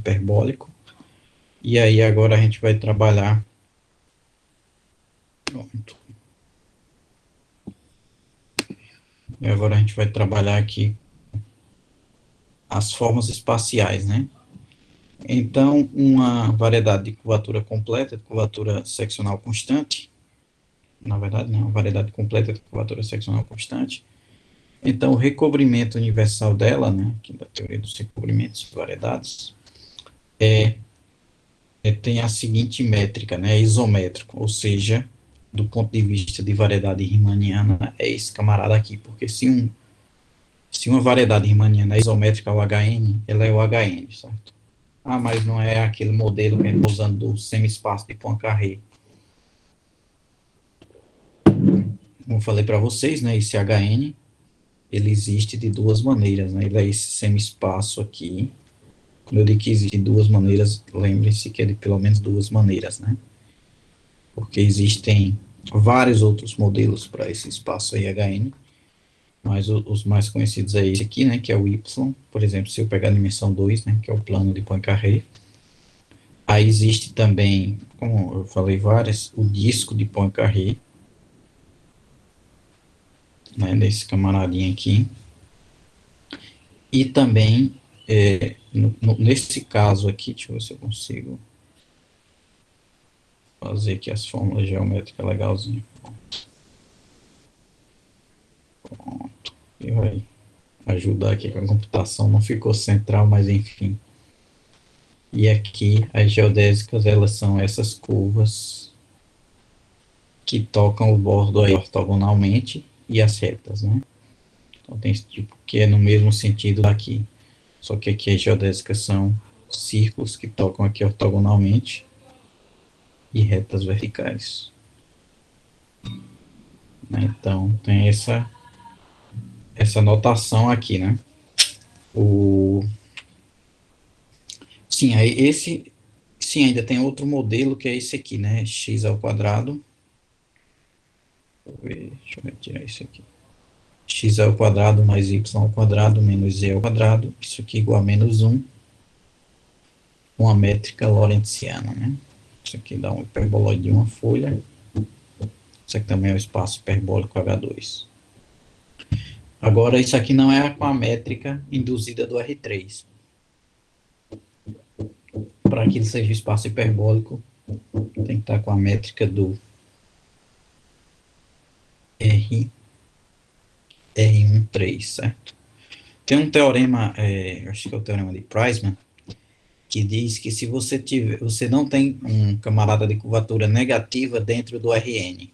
hiperbólico. E aí agora a gente vai trabalhar. Pronto. E agora a gente vai trabalhar aqui as formas espaciais, né? Então, uma variedade de curvatura completa, de curvatura seccional constante, na verdade, não, uma variedade completa de curvatura seccional constante. Então, o recobrimento universal dela, né, aqui da teoria dos recobrimentos de variedades, tem a seguinte métrica, né, isométrico, ou seja, do ponto de vista de variedade riemanniana, é esse camarada aqui, porque se uma variedade riemanniana é isométrica ao Hn, ela é o Hn, certo? Ah, mas não é aquele modelo que a gente está usando do semi-espaço de Poincaré. Como eu falei para vocês, né, esse Hn, ele existe de duas maneiras, né, ele é esse semi-espaço aqui. Quando eu digo que existe de duas maneiras, lembrem-se que é de pelo menos duas maneiras, né? Porque existem vários outros modelos para esse espaço aí Hn, mas os mais conhecidos é esse aqui, né, que é o Y. Por exemplo, se eu pegar a dimensão 2, né, que é o plano de Poincaré. Aí existe também, como eu falei várias, o disco de Poincaré, né, desse camaradinho aqui. E também, nesse caso aqui, deixa eu ver se eu consigo fazer aqui as fórmulas geométricas legalzinho. Pronto. E vai ajudar aqui com a computação, não ficou central, mas enfim. E aqui, as geodésicas, elas são essas curvas que tocam o bordo aí ortogonalmente e as retas, né? Então tem esse tipo que é no mesmo sentido daqui. Só que aqui as geodésicas são círculos que tocam aqui ortogonalmente e retas verticais. Né? Então tem essa notação aqui, né? Sim, aí sim, ainda tem outro modelo que é esse aqui, né? X ao quadrado. Deixa eu retirar isso aqui. X ao quadrado mais y ao quadrado menos z ao quadrado. Isso aqui igual a menos 1. Uma métrica lorentziana, né? Isso aqui dá um hiperboloide de uma folha. Isso aqui também é o espaço hiperbólico H2. Agora, isso aqui não é com a métrica induzida do R3. Para que ele seja espaço hiperbólico, tem que estar com a métrica do R13, certo? Tem um teorema, acho que é o teorema de Priceman, que diz que se você não tem um camarada de curvatura negativa dentro do Rn,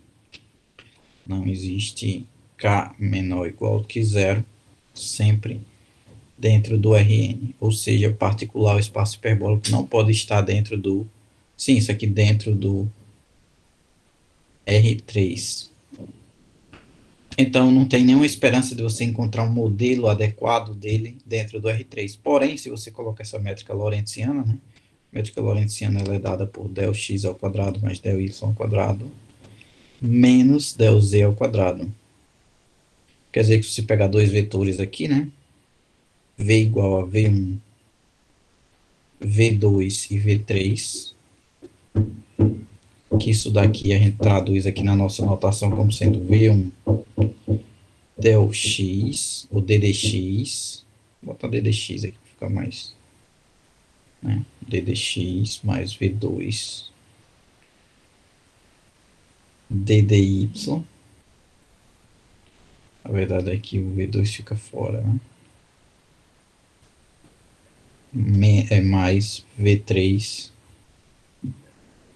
não existe K menor ou igual que zero, sempre dentro do Rn, ou seja, particular o espaço hiperbólico não pode estar dentro do, sim, isso aqui dentro do R3. Então, não tem nenhuma esperança de você encontrar um modelo adequado dele dentro do R3. Porém, se você colocar essa métrica lorentziana, né? A métrica lorentziana ela é dada por del x ao quadrado mais del y ao quadrado menos del z ao quadrado. Quer dizer que se você pegar dois vetores aqui, né? V igual a V1, V2 e V3, que isso daqui a gente traduz aqui na nossa notação como sendo V1 del x, ou ddx, vou botar ddx aqui para ficar mais, né? ddx mais V2 ddy, a verdade é que o V2 fica fora, né? É mais V3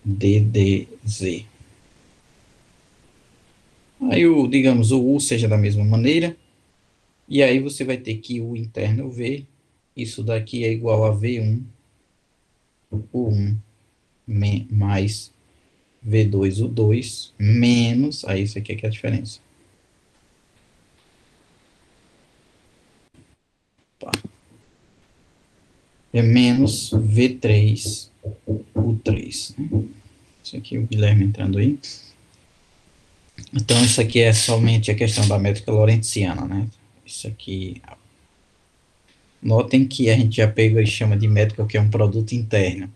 ddz. Aí, digamos, o U seja da mesma maneira, e aí você vai ter que U interno V, isso daqui é igual a V1, U1 mais V2, U2, menos, aí isso aqui é que é a diferença. Opa. É menos V3, U3. Né? Isso aqui, o Guilherme entrando aí. Então, isso aqui é somente a questão da métrica lorentziana, né? Isso aqui Notem que a gente já pega e chama de métrica o que é um produto interno.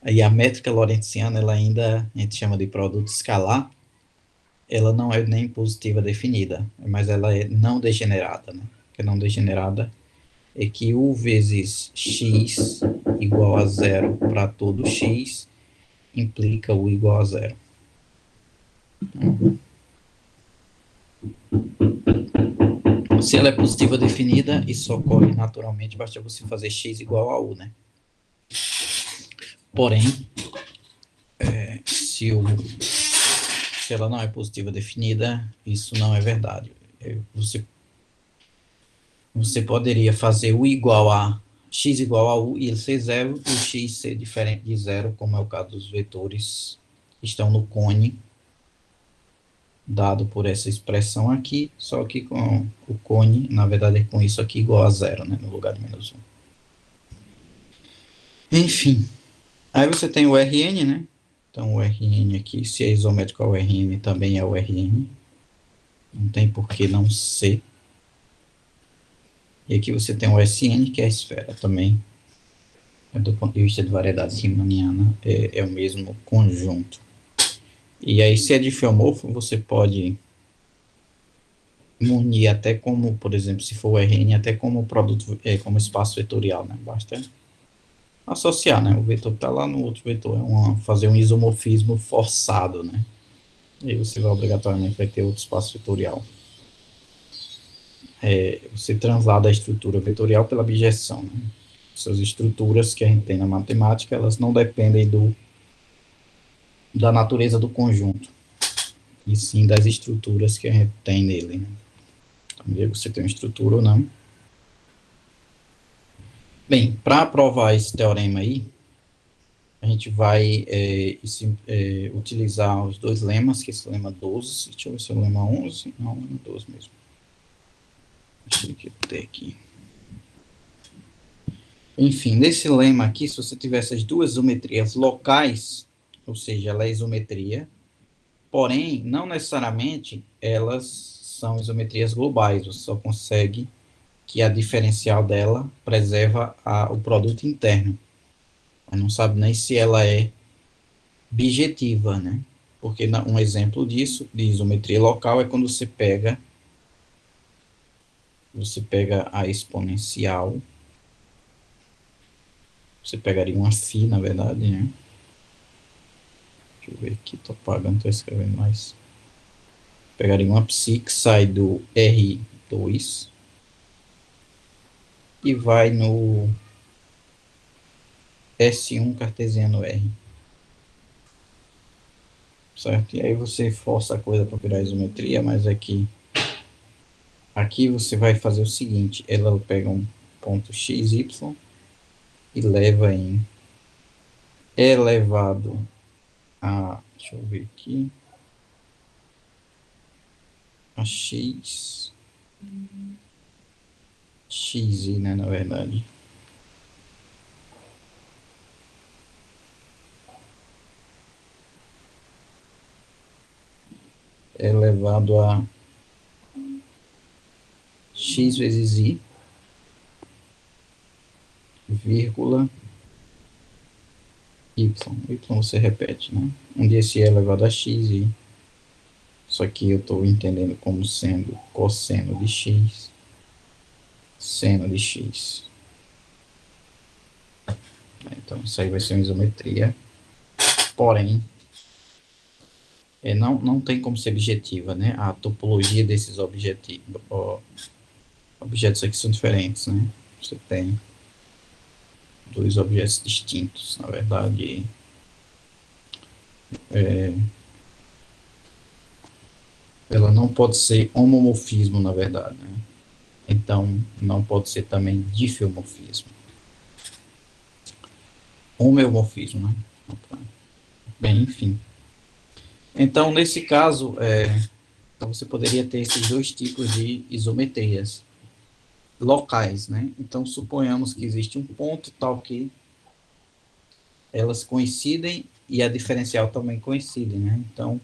Aí a métrica lorentziana, ela ainda, a gente chama de produto escalar, ela não é nem positiva definida, mas ela é não degenerada, né? Que não degenerada é que u vezes x igual a zero para todo x implica u igual a zero. Se ela é positiva definida, isso ocorre naturalmente, basta você fazer x igual a u, né? Porém, se ela não é positiva definida, isso não é verdade. Você poderia fazer u igual a x igual a u e ele ser zero, e o x ser diferente de zero, como é o caso dos vetores que estão no cone, dado por essa expressão aqui, só que com o cone, na verdade, é com isso aqui igual a zero, né, no lugar de menos 1. Enfim, aí você tem o Rn, né? Então, o Rn aqui, se é isométrico ao Rn, também é o Rn. Não tem por que não ser. E aqui você tem o Sn, que é a esfera também. Do ponto de vista de variedade riemanniana, é o mesmo conjunto. E aí, se é diffeomorfo, você pode munir até como, por exemplo, se for o Rn, até como produto, como espaço vetorial, né? Basta associar, né? O vetor que está lá no outro vetor, fazer um isomorfismo forçado, né? E aí você vai obrigatoriamente vai ter outro espaço vetorial. Você translada a estrutura vetorial pela bijeção, né? Essas estruturas que a gente tem na matemática, elas não dependem da natureza do conjunto, e sim das estruturas que a gente tem nele, né? Então, você tem uma estrutura ou não. Bem, para provar esse teorema aí, a gente vai utilizar os dois lemas, que é esse lema 12, deixa eu ver se é o lema 11, não, lema 12 mesmo. Deixa eu ter aqui. Enfim, nesse lema aqui, se você tiver essas duas isometrias locais, ou seja, ela é isometria, porém, não necessariamente elas são isometrias globais, você só consegue que a diferencial dela preserva o produto interno. Mas não sabe nem se ela é bijetiva, né? Porque um exemplo disso, de isometria local, é quando você pega a exponencial, você pegaria uma φ, na verdade, né? Deixa eu ver aqui, tô apagando, tô escrevendo mais. Pegaria uma psi que sai do R2 e vai no S1 cartesiano R. Certo? E aí você força a coisa para virar isometria, mas aqui você vai fazer o seguinte, ela pega um ponto x, y e leva em elevado a, deixa eu ver aqui, a x, xi, né, na verdade. Elevado a x vezes i, vírgula, y. Y você repete, né? Onde esse é elevado a x e isso aqui eu estou entendendo como sendo cosseno de x, seno de x. Então, isso aí vai ser uma isometria, porém, não tem como ser objetiva, né? A topologia desses objetos aqui são diferentes, né? Você tem dois objetos distintos, na verdade, ela não pode ser homomorfismo, na verdade, né? Então, não pode ser também difeomorfismo. Homeomorfismo, né? Bem, enfim. Então, nesse caso, então você poderia ter esses dois tipos de isometrias locais, né? Então, suponhamos que existe um ponto tal que elas coincidem e a diferencial também coincide, né? Então,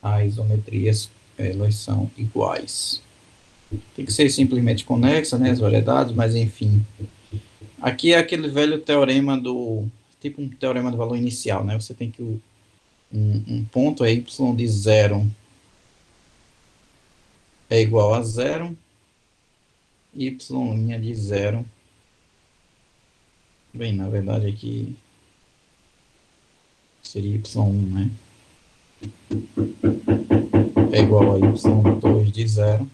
as isometrias, elas são iguais. Tem que ser simplesmente conexa, né, as variedades, mas enfim. Aqui é aquele velho teorema tipo um teorema do valor inicial, né? Você tem que um ponto é y de zero é igual a zero, y' de zero. Bem, na verdade aqui seria y1, né? É igual a y2 de zero.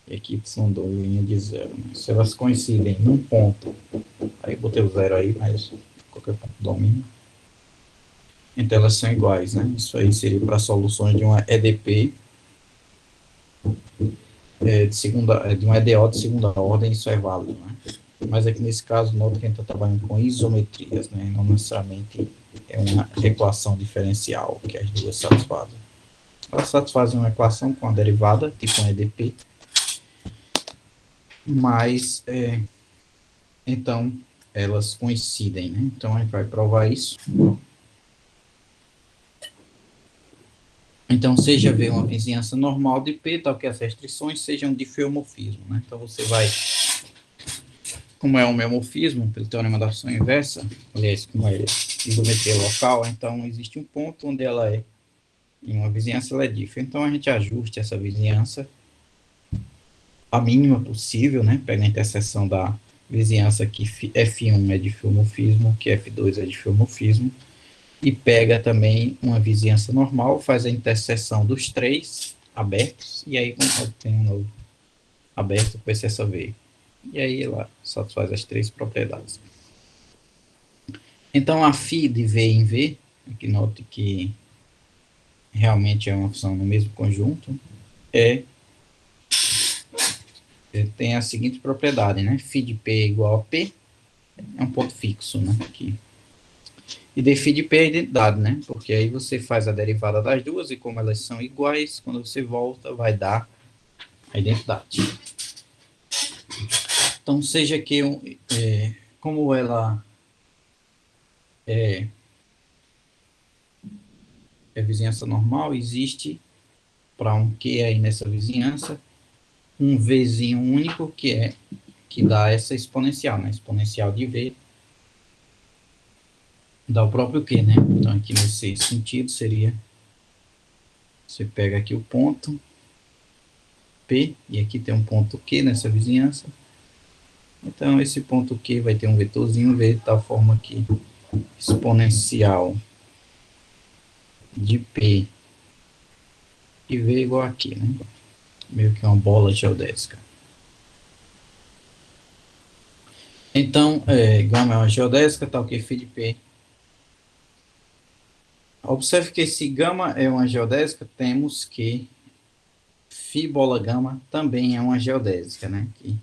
E aqui y2' de zero. Né? Se elas coincidem num ponto, aí eu botei o zero aí, mas qualquer ponto domina. Então elas são iguais, né? Isso aí seria para soluções de uma EDP, de uma EDO de segunda ordem, isso é válido, né? Mas aqui nesse caso, nota que a gente está trabalhando com isometrias, né? Não necessariamente é uma equação diferencial que as duas satisfazem. Elas satisfazem uma equação com a derivada, tipo um EDP, mas, então, elas coincidem, né? Então, a gente vai provar isso. Então, seja V uma vizinhança normal de P, tal que as restrições sejam de feomorfismo, né? Então, você vai, como é um homeomorfismo, pelo teorema da ação inversa, aliás, como é isometria local, então existe um ponto onde ela é, em uma vizinhança, ela é diff. Então, a gente ajuste essa vizinhança a mínima possível, né? Pega a interseção da vizinhança que F1 é de feomorfismo, que F2 é de feomorfismo, e pega também uma vizinhança normal, faz a interseção dos três abertos, e aí tem um novo aberto com essa V. E aí ela satisfaz as três propriedades. Então, a φ de V em V, aqui note que realmente é uma função no mesmo conjunto, tem a seguinte propriedade, né? Φ de P é igual a P, é um ponto fixo, né? Aqui. E dφ de P é a identidade, né? Porque aí você faz a derivada das duas, e como elas são iguais, quando você volta, vai dar a identidade. Então, seja que, como ela é vizinhança normal, existe, para um Q aí nessa vizinhança, um Vzinho único, que dá essa exponencial, né? Exponencial de V dá o próprio Q, né? Então, aqui nesse sentido, seria, você pega aqui o ponto P, e aqui tem um ponto Q nessa vizinhança. Então, esse ponto Q vai ter um vetorzinho V de tal forma que exponencial de P e V igual aqui, né? Meio que uma bola geodésica. Então, gama é uma geodésica, tal que φ de P. Observe que se gama é uma geodésica, temos que φ bola gama também é uma geodésica, né? Que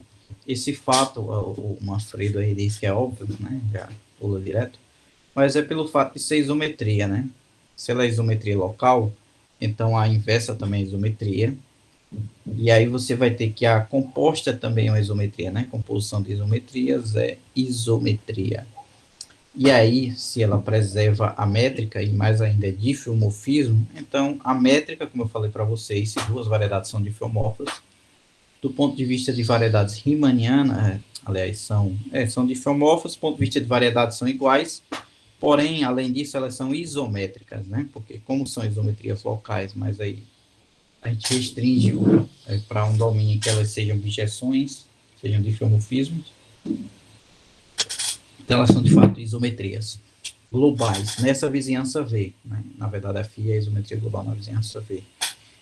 esse fato, o Manfredo aí diz que é óbvio, né? Já pula direto. Mas é pelo fato de ser isometria, né? Se ela é isometria local, então a inversa também é isometria. E aí você vai ter que a composta também é uma isometria, né? Composição de isometrias é isometria. E aí, se ela preserva a métrica, e mais ainda é difeomorfismo, então a métrica, como eu falei para vocês, se duas variedades são difeomorfas, do ponto de vista de variedades riemannianas, aliás, são difeomorfas, do ponto de vista de variedades são iguais, porém, além disso, elas são isométricas, né? Porque como são isometrias locais, mas aí a gente restringe para um domínio que elas sejam bijeções, sejam difeomorfismos. Então, elas são, de fato, isometrias globais nessa vizinhança V. Né? Na verdade, a φ é a isometria global na vizinhança V.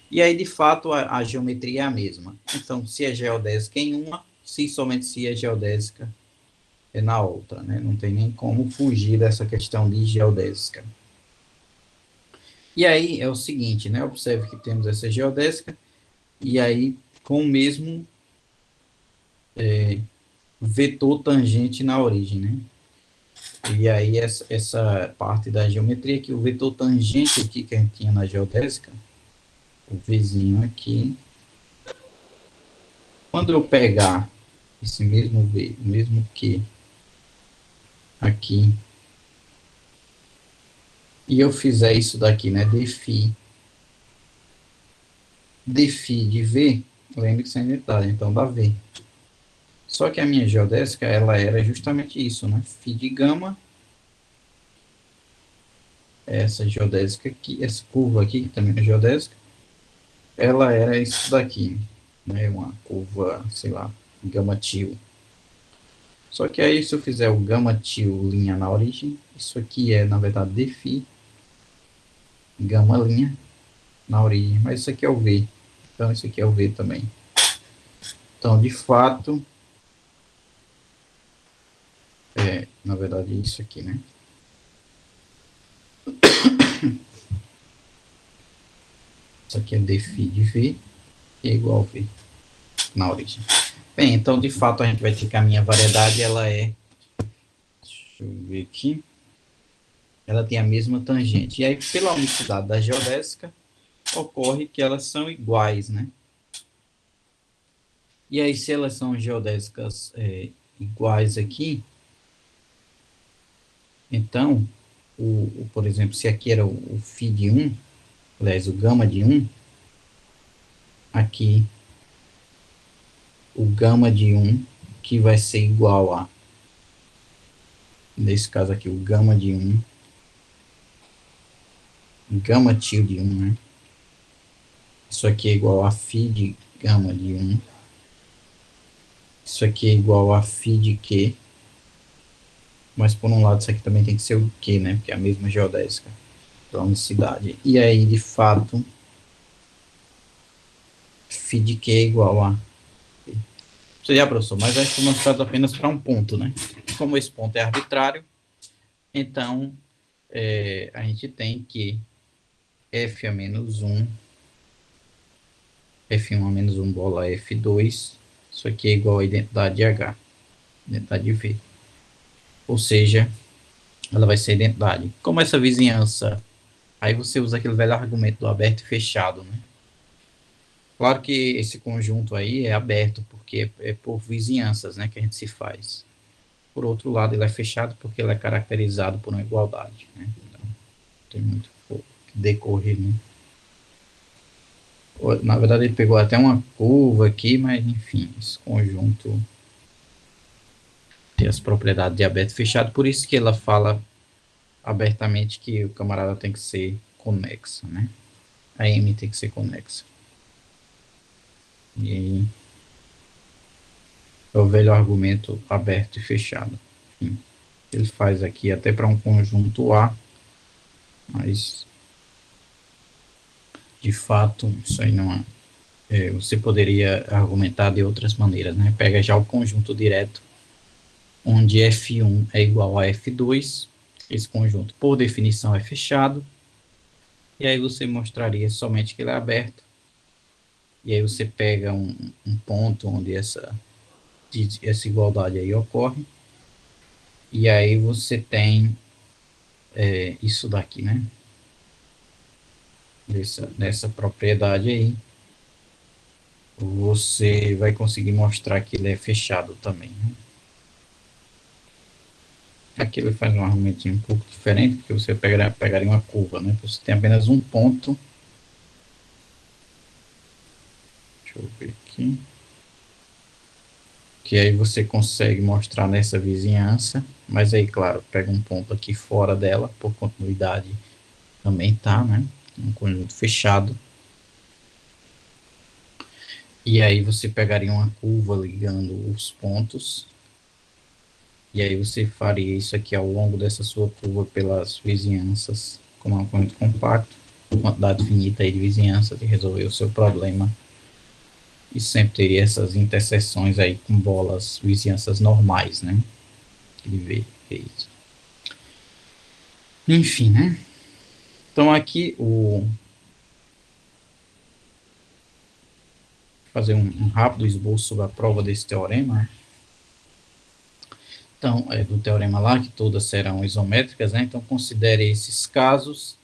E aí, de fato, a geometria é a mesma. Então, se é geodésica em uma, se somente se é geodésica na outra. Né? Não tem nem como fugir dessa questão de geodésica. E aí é o seguinte, né? Observe que temos essa geodésica, e aí com o mesmo vetor tangente na origem, né? E aí essa parte da geometria, que o vetor tangente aqui que a gente tinha na geodésica, o Vzinho aqui, quando eu pegar esse mesmo V, o mesmo Q aqui, e eu fizer isso daqui, né? dφ de V, Lembre que sem identidade, então dá V. Só que a minha geodésica, ela era justamente isso, né? Φ de gama, essa geodésica aqui, essa curva aqui, que também é geodésica, ela era isso daqui, né? Uma curva, sei lá, gama tio. Só que aí, se eu fizer o gama tio linha na origem, isso aqui é, na verdade, dφ, gama linha na origem, mas isso aqui é o V. Então, isso aqui é o V também. Então, de fato, na verdade, isso aqui, né? Isso aqui é dφ de V, que é igual a V na origem. Bem, então, de fato, a gente vai ter que a minha variedade, ela é, deixa eu ver aqui, ela tem a mesma tangente. E aí, pela unicidade da geodésica, ocorre que elas são iguais, né? E aí, se elas são geodésicas iguais aqui, então, por exemplo, se aqui era o φ de 1, aliás, o gama de 1, aqui o gama de 1, que vai ser igual a, nesse caso aqui, o gama de 1, gama tio de 1, né? Isso aqui é igual a φ de gama de 1. Isso aqui é igual a φ de Q. Mas por um lado isso aqui também tem que ser o Q, né? Porque é a mesma geodésica da unicidade. E aí, de fato, φ de Q é igual a... Você já, professor, mas acho que mostrado apenas para um ponto, né? Como esse ponto é arbitrário, então a gente tem que F a menos 1, F1 a menos 1 bola F2, isso aqui é igual a identidade de H, identidade de V. Ou seja, ela vai ser identidade. Como essa vizinhança, aí você usa aquele velho argumento do aberto e fechado, né? Claro que esse conjunto aí é aberto, porque é por vizinhanças, né, que a gente se faz. Por outro lado, ele é fechado porque ele é caracterizado por uma igualdade, né? Então, tem muito que decorrer, né? Na verdade, ele pegou até uma curva aqui, mas enfim, esse conjunto tem as propriedades de aberto e fechado, por isso que ela fala abertamente que o camarada tem que ser conexa, né? A M tem que ser conexa. E aí, é o velho argumento aberto e fechado. Enfim, ele faz aqui até para um conjunto A, mas de fato isso aí não você poderia argumentar de outras maneiras, né? Pega já o conjunto direto, onde F1 é igual a F2, esse conjunto por definição é fechado, e aí você mostraria somente que ele é aberto, e aí você pega um ponto onde essa igualdade aí ocorre, e aí você tem isso daqui, né? Nessa propriedade aí, você vai conseguir mostrar que ele é fechado também, né? Aqui ele faz um argumentinho um pouco diferente, porque você pegaria uma curva, né? Você tem apenas um ponto. Deixa eu ver aqui. Que aí você consegue mostrar nessa vizinhança, mas aí, claro, pega um ponto aqui fora dela, por continuidade também tá, né? Um conjunto fechado. E aí você pegaria uma curva ligando os pontos. E aí você faria isso aqui ao longo dessa sua curva pelas vizinhanças, como é um conjunto compacto, quantidade finita aí de vizinhanças e resolver o seu problema. E sempre teria essas interseções aí com bolas, vizinhanças normais, né? De ver isso. Enfim, né? Então aqui fazer um rápido esboço sobre a prova desse teorema, né? Então, do teorema lá, que todas serão isométricas, né? Então, considere esses casos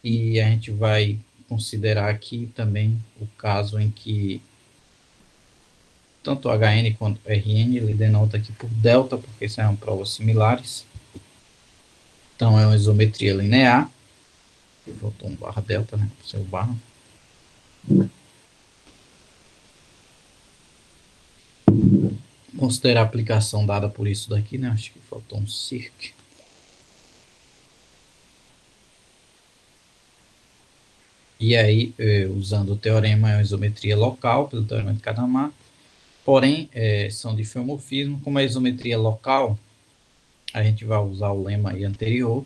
e a gente vai considerar aqui também o caso em que tanto HN quanto RN, ele denota aqui por delta, porque são provas similares. Então, é uma isometria linear. Faltou um barra delta, né? Seu barra. considerar a aplicação dada por isso daqui, né? Acho que faltou um circ. E aí, usando o teorema de isometria local, pelo teorema de Hadamard, porém, são de filomorfismo. Como é isometria local, a gente vai usar o lema aí anterior,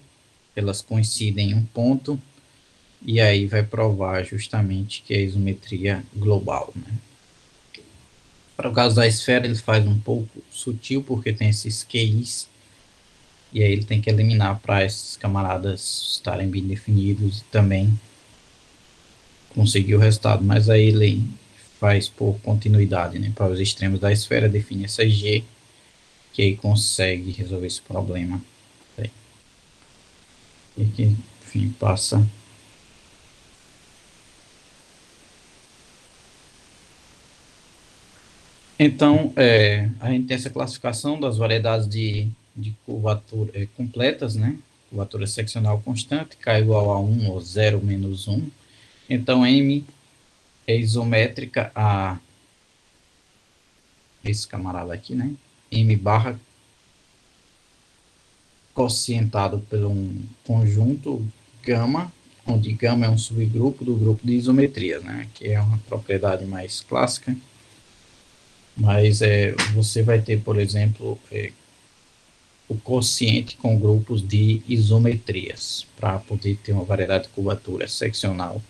elas coincidem em um ponto, e aí vai provar justamente que é isometria global, né? Para o caso da esfera, ele faz um pouco sutil, porque tem esses QIs, e aí ele tem que eliminar para esses camaradas estarem bem definidos e também conseguir o resultado, mas aí ele faz por continuidade, né? Para os extremos da esfera, define essa G, que aí consegue resolver esse problema. E que, enfim, passa. Então, a gente tem essa classificação das variedades de curvatura completas, né? Curvatura seccional constante, K igual a 1 ou 0 menos 1. Então, M é isométrica a esse camarada aqui, né? M barra quocientado por um conjunto gama, onde gama é um subgrupo do grupo de isometria, né? Que é uma propriedade mais clássica. Mas você vai ter, por exemplo, o quociente com grupos de isometrias, para poder ter uma variedade de curvatura seccional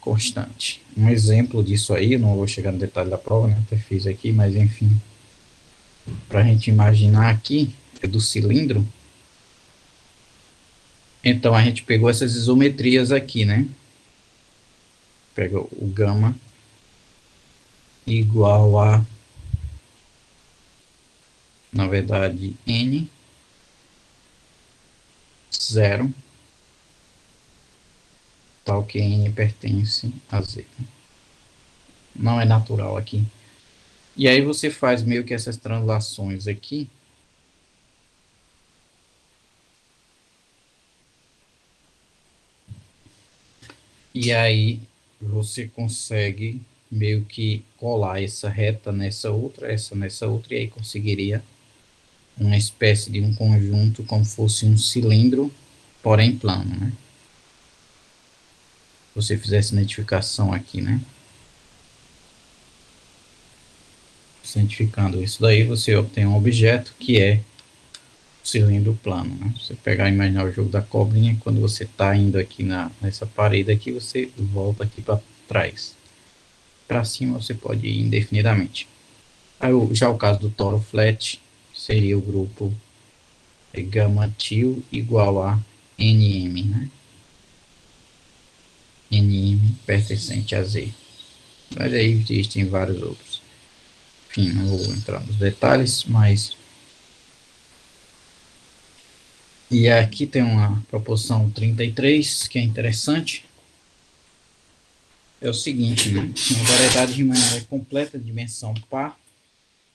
constante. Um exemplo disso aí, não vou chegar no detalhe da prova, né, até fiz aqui, mas enfim, para a gente imaginar aqui, é do cilindro. Então a gente pegou essas isometrias aqui, né? Pega o gama igual a, na verdade, N 0, tal que N pertence a Z. Não é natural aqui. E aí você faz meio que essas translações aqui. E aí você consegue meio que colar essa reta nessa outra, essa nessa outra, e aí conseguiria uma espécie de um conjunto como fosse um cilindro, porém plano, né? Se você fizesse identificação aqui, né? Cientificando isso daí, você obtém um objeto que é cilindro plano, né? Você pegar e imaginar o jogo da cobrinha, quando você está indo aqui nessa parede aqui, você volta aqui para trás. Para cima você pode ir indefinidamente. Aí, já o caso do toro flat seria o grupo gama til igual a NM, né? NM pertencente a Z. Mas aí existem vários outros. Enfim, não vou entrar nos detalhes, mas... E aqui tem uma proporção 33, que é interessante. É o seguinte, né? Uma variedade de maneira completa de dimensão par,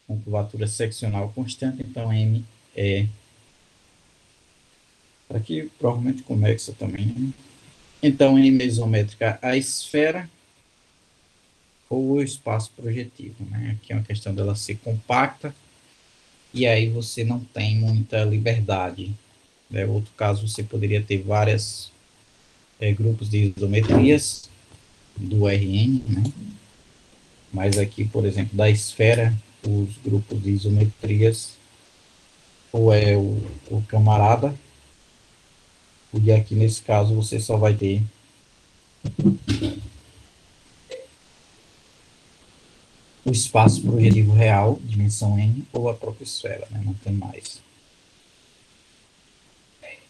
com curvatura seccional constante, então M é... Aqui provavelmente convexa também, né? Então, M é isométrica a esfera ou o espaço projetivo, né? Aqui é uma questão dela ser compacta, e aí você não tem muita liberdade. Né? Outro caso, você poderia ter vários grupos de isometrias do Rn, né? Mas aqui, por exemplo, da esfera, os grupos de isometrias, ou é o camarada, e aqui nesse caso você só vai ter o espaço projetivo real, dimensão n, ou a própria esfera, né? Não tem mais.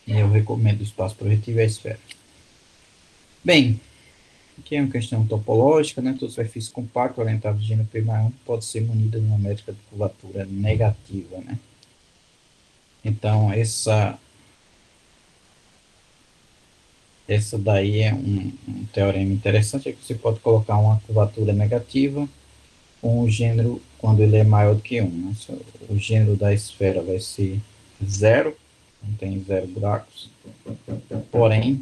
E eu recomendo o espaço projetivo e a esfera. Bem, aqui é uma questão topológica, né? Toda superfície compacta orientada de gênero P+1 pode ser munida de uma métrica de curvatura negativa, né? Então, essa daí é um teorema interessante, é que você pode colocar uma curvatura negativa com o gênero quando ele é maior do que 1. Né? O gênero da esfera vai ser 0, não tem 0 buracos. Porém,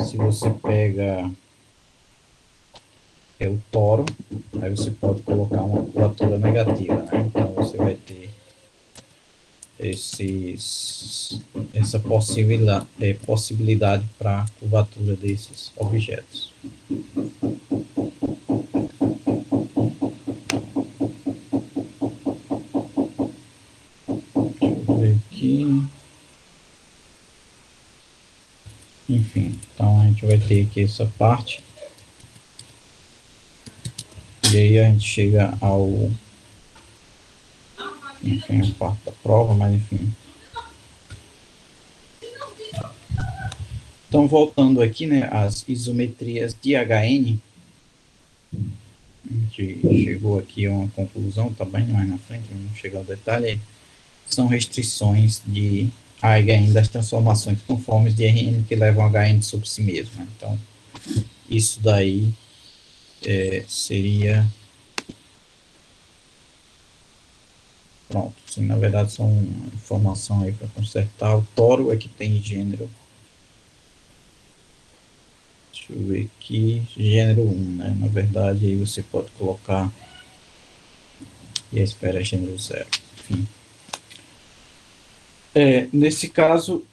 se você pega é o toro, aí você pode colocar uma curvatura negativa, né? Então você vai ter essa possibilidade para curvatura desses objetos. Deixa eu ver aqui. Enfim, então a gente vai ter aqui essa parte. E aí a gente chega ao... Enfim, a parte da prova, mas enfim. Então, voltando aqui, né, as isometrias de HN, a gente chegou aqui a uma conclusão também, mais na frente, vamos chegar ao detalhe, são restrições de HN das transformações conformes de RN que levam HN sobre si mesmo. Né? Então, isso daí seria... Pronto, sim, na verdade são informação aí para consertar. O toro é que tem gênero. Deixa eu ver aqui, gênero 1, né? Na verdade, aí você pode colocar e a espera é gênero 0. Enfim. Nesse caso,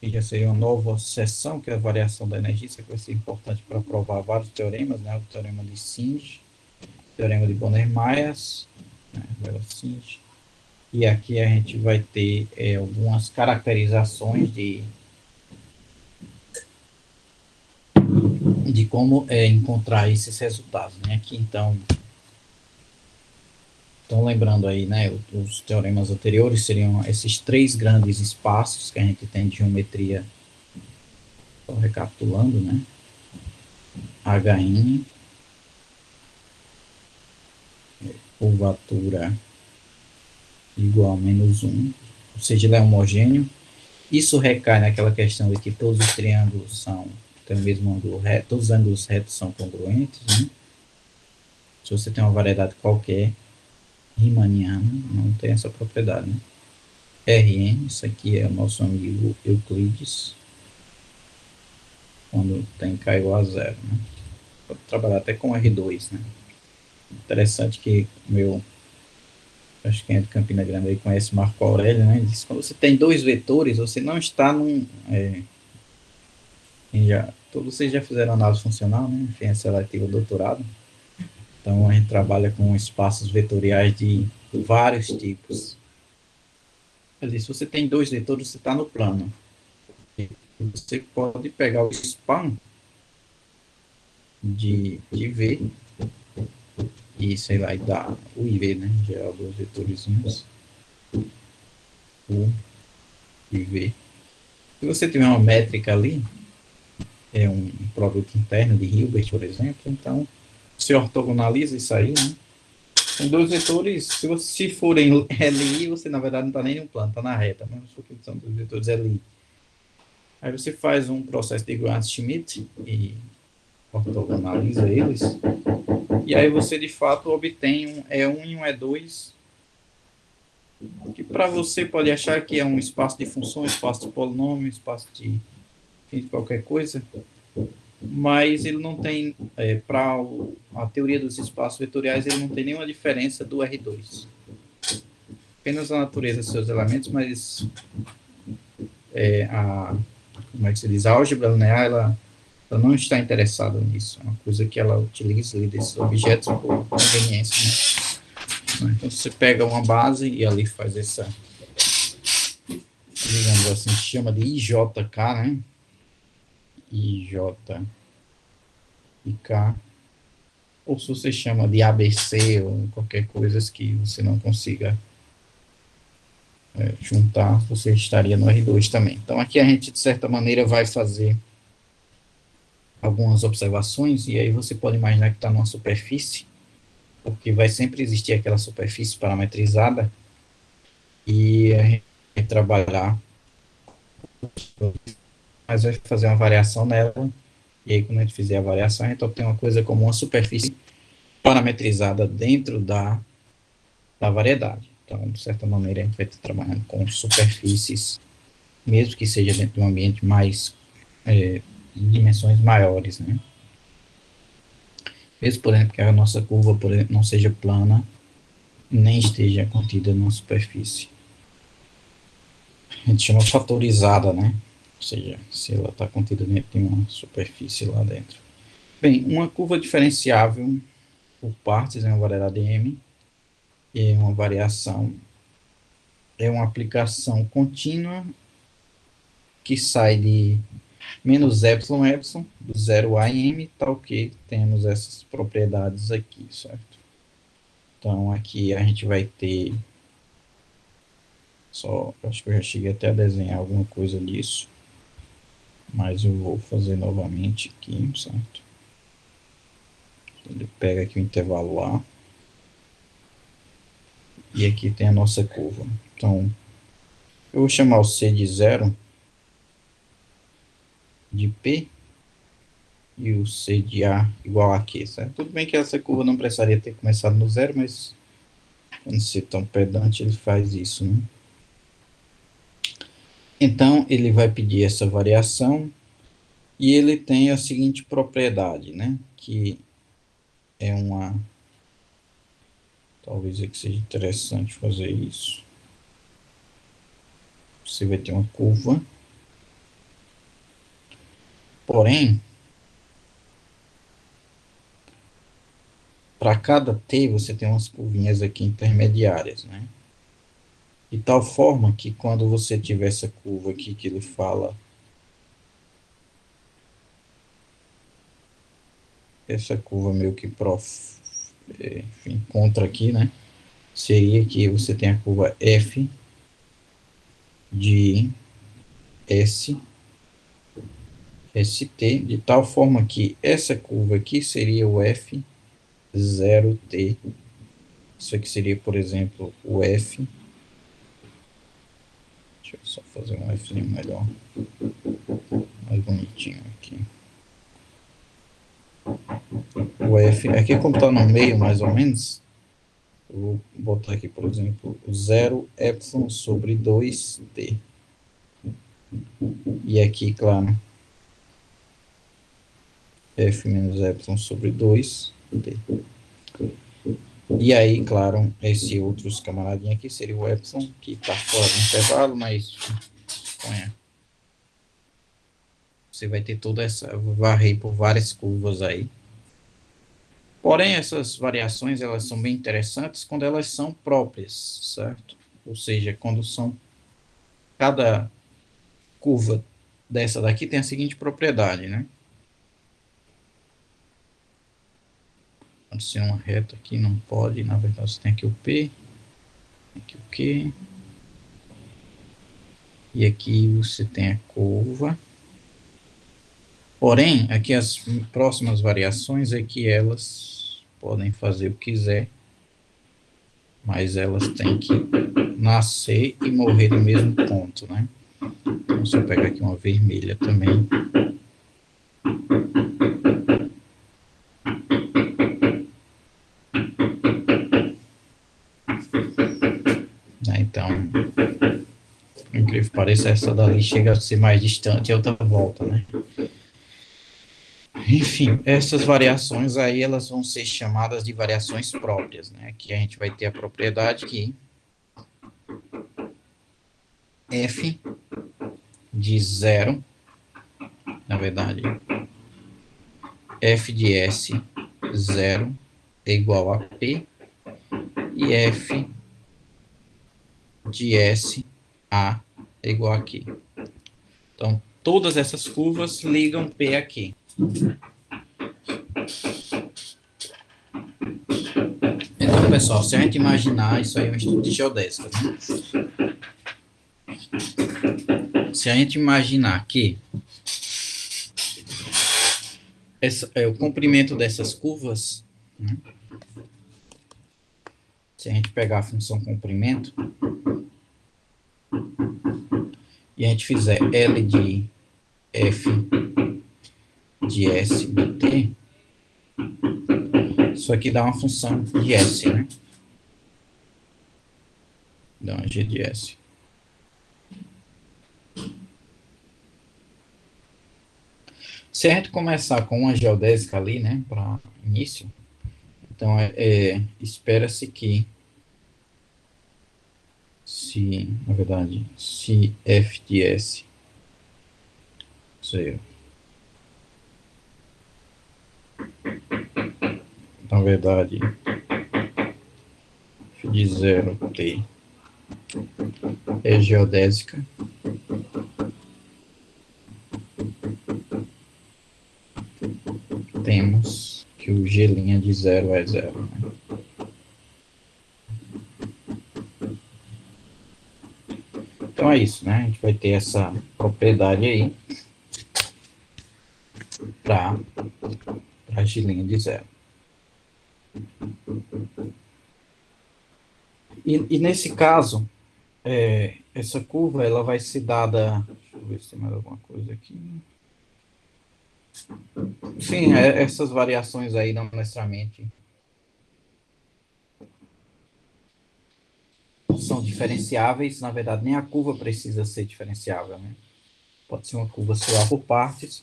já seria uma nova seção, que é a variação da energia, isso vai ser importante para provar vários teoremas, né? O teorema de Singe, o teorema de Boner-Myers, né? Singe. E aqui a gente vai ter algumas caracterizações de como encontrar esses resultados, né? Aqui, então, lembrando aí, né, os teoremas anteriores seriam esses três grandes espaços que a gente tem de geometria, só recapitulando, né? HN, curvatura igual a -1, ou seja, ele é homogêneo. Isso recai naquela questão de que todos os triângulos têm o mesmo ângulo reto, todos os ângulos retos são congruentes, né? Se você tem uma variedade qualquer, riemanniana, não tem essa propriedade, né? Rn, isso aqui é o nosso amigo Euclides, quando tem k igual a 0, né? Pode trabalhar até com R2, né? Interessante que acho que é de Campina Grande aí conhece Marco Aurélio, né? Ele diz que quando você tem dois vetores, você não está num... todos vocês já fizeram análise funcional, né? Enfim, é seletivo doutorado. Então, a gente trabalha com espaços vetoriais de vários tipos. Quer dizer, se você tem dois vetores, você está no plano. Você pode pegar o span de V e, sei lá, e dar o IV, né? Gerar dois vetorzinhos. U e V. Se você tiver uma métrica ali, é um produto interno de Hilbert, por exemplo, então você ortogonaliza isso aí, né? São dois vetores, se forem LI, você na verdade não está nem no plano, está na reta, mas são dois vetores LI. Aí você faz um processo de Grant-Schmidt e ortogonaliza eles, e aí você de fato obtém um E1 e um E2, que para você pode achar que é um espaço de funções, espaço de polinômio, espaço de qualquer coisa, mas ele não tem, para a teoria dos espaços vetoriais, ele não tem nenhuma diferença do R2. Apenas a natureza dos seus elementos, mas como é que se diz, a álgebra linear, ela não está interessada nisso, é uma coisa que ela utiliza desses objetos por conveniência, né? Então, você pega uma base e ali faz essa, digamos assim, chama de IJK, né? IJ e K, ou se você chama de ABC ou qualquer coisa que você não consiga juntar, você estaria no R2 também. Então, aqui a gente, de certa maneira, vai fazer algumas observações, e aí você pode imaginar que está numa superfície, porque vai sempre existir aquela superfície parametrizada, e a gente vai trabalhar, mas vai fazer uma variação nela, e aí quando a gente fizer a variação, a gente obtém uma coisa como uma superfície parametrizada dentro da variedade. Então, de certa maneira, a gente vai estar trabalhando com superfícies, mesmo que seja dentro de um ambiente mais, dimensões maiores, né? Mesmo, por exemplo, que a nossa curva, por exemplo, não seja plana, nem esteja contida numa superfície. A gente chama fatorizada, né? Ou seja, se ela está contida dentro de uma superfície lá dentro. Bem, uma curva diferenciável por partes é uma variedade M, e uma variação é uma aplicação contínua que sai de menos epsilon, epsilon, do zero a m, tal que temos essas propriedades aqui, certo? Então, aqui a gente vai ter, só, acho que eu já cheguei até a desenhar alguma coisa disso, mas eu vou fazer novamente aqui, certo? Ele pega aqui o intervalo A, e aqui tem a nossa curva. Então, eu vou chamar o C de zero, de P, e o C de A igual a Q, certo? Tudo bem que essa curva não precisaria ter começado no zero, mas para não ser tão pedante, ele faz isso, né? Então, ele vai pedir essa variação, e ele tem a seguinte propriedade, né? Que é uma... Talvez aqui seja interessante fazer isso. Você vai ter uma curva, porém, para cada t, você tem umas curvinhas aqui intermediárias, né? De tal forma que quando você tiver essa curva aqui que ele fala, essa curva meio que enfim, contra aqui, né? Seria que você tem a curva f de s, st, de tal forma que essa curva aqui seria o f 0t. Isso aqui seria, por exemplo, o f. Deixa eu só fazer um f melhor, mais bonitinho aqui. O f, aqui como está no meio, mais ou menos, eu vou botar aqui, por exemplo, 0 epsilon sobre 2t. E aqui, claro, f menos epsilon sobre 2t. E aí, claro, esse outro camaradinho aqui seria o epsilon, que está fora do intervalo, mas você vai ter toda essa, varrer por várias curvas aí. Porém, essas variações, elas são bem interessantes quando elas são próprias, certo? Ou seja, quando são, cada curva dessa daqui tem a seguinte propriedade, né? Pode ser uma reta aqui, não pode, na verdade você tem aqui o P, aqui o Q, e aqui você tem a curva. Porém, aqui as próximas variações é que elas podem fazer o que quiser, mas elas têm que nascer e morrer no mesmo ponto, né? Então, se eu pegar aqui uma vermelha também, né? Então, incrível que pareça, essa dali chega a ser mais distante e a outra volta, né? Enfim, essas variações aí, elas vão ser chamadas de variações próprias, né? Aqui a gente vai ter a propriedade que f de zero, na verdade, f de s zero é igual a p, e f de s a é igual a q. Então, todas essas curvas ligam p a q. Então, pessoal, se a gente imaginar, isso aí é um estudo de geodésica, né? Se a gente imaginar que o comprimento dessas curvas, né? Se a gente pegar a função comprimento e a gente fizer L de f de s de t, isso aqui dá uma função de s, né? Dá uma g de s. Se a gente começar com uma geodésica ali, né, para início, Então, espera-se que, na verdade, se f de s 0, na verdade, f de 0 t é geodésica, temos que o g' de 0 é 0. Né? Então é isso, né? A gente vai ter essa propriedade aí para a g' de 0. E nesse caso, essa curva ela vai ser dada. Deixa eu ver se tem mais alguma coisa aqui. Sim, essas variações aí não necessariamente são diferenciáveis. Na verdade, nem a curva precisa ser diferenciável, né? Pode ser uma curva só por partes.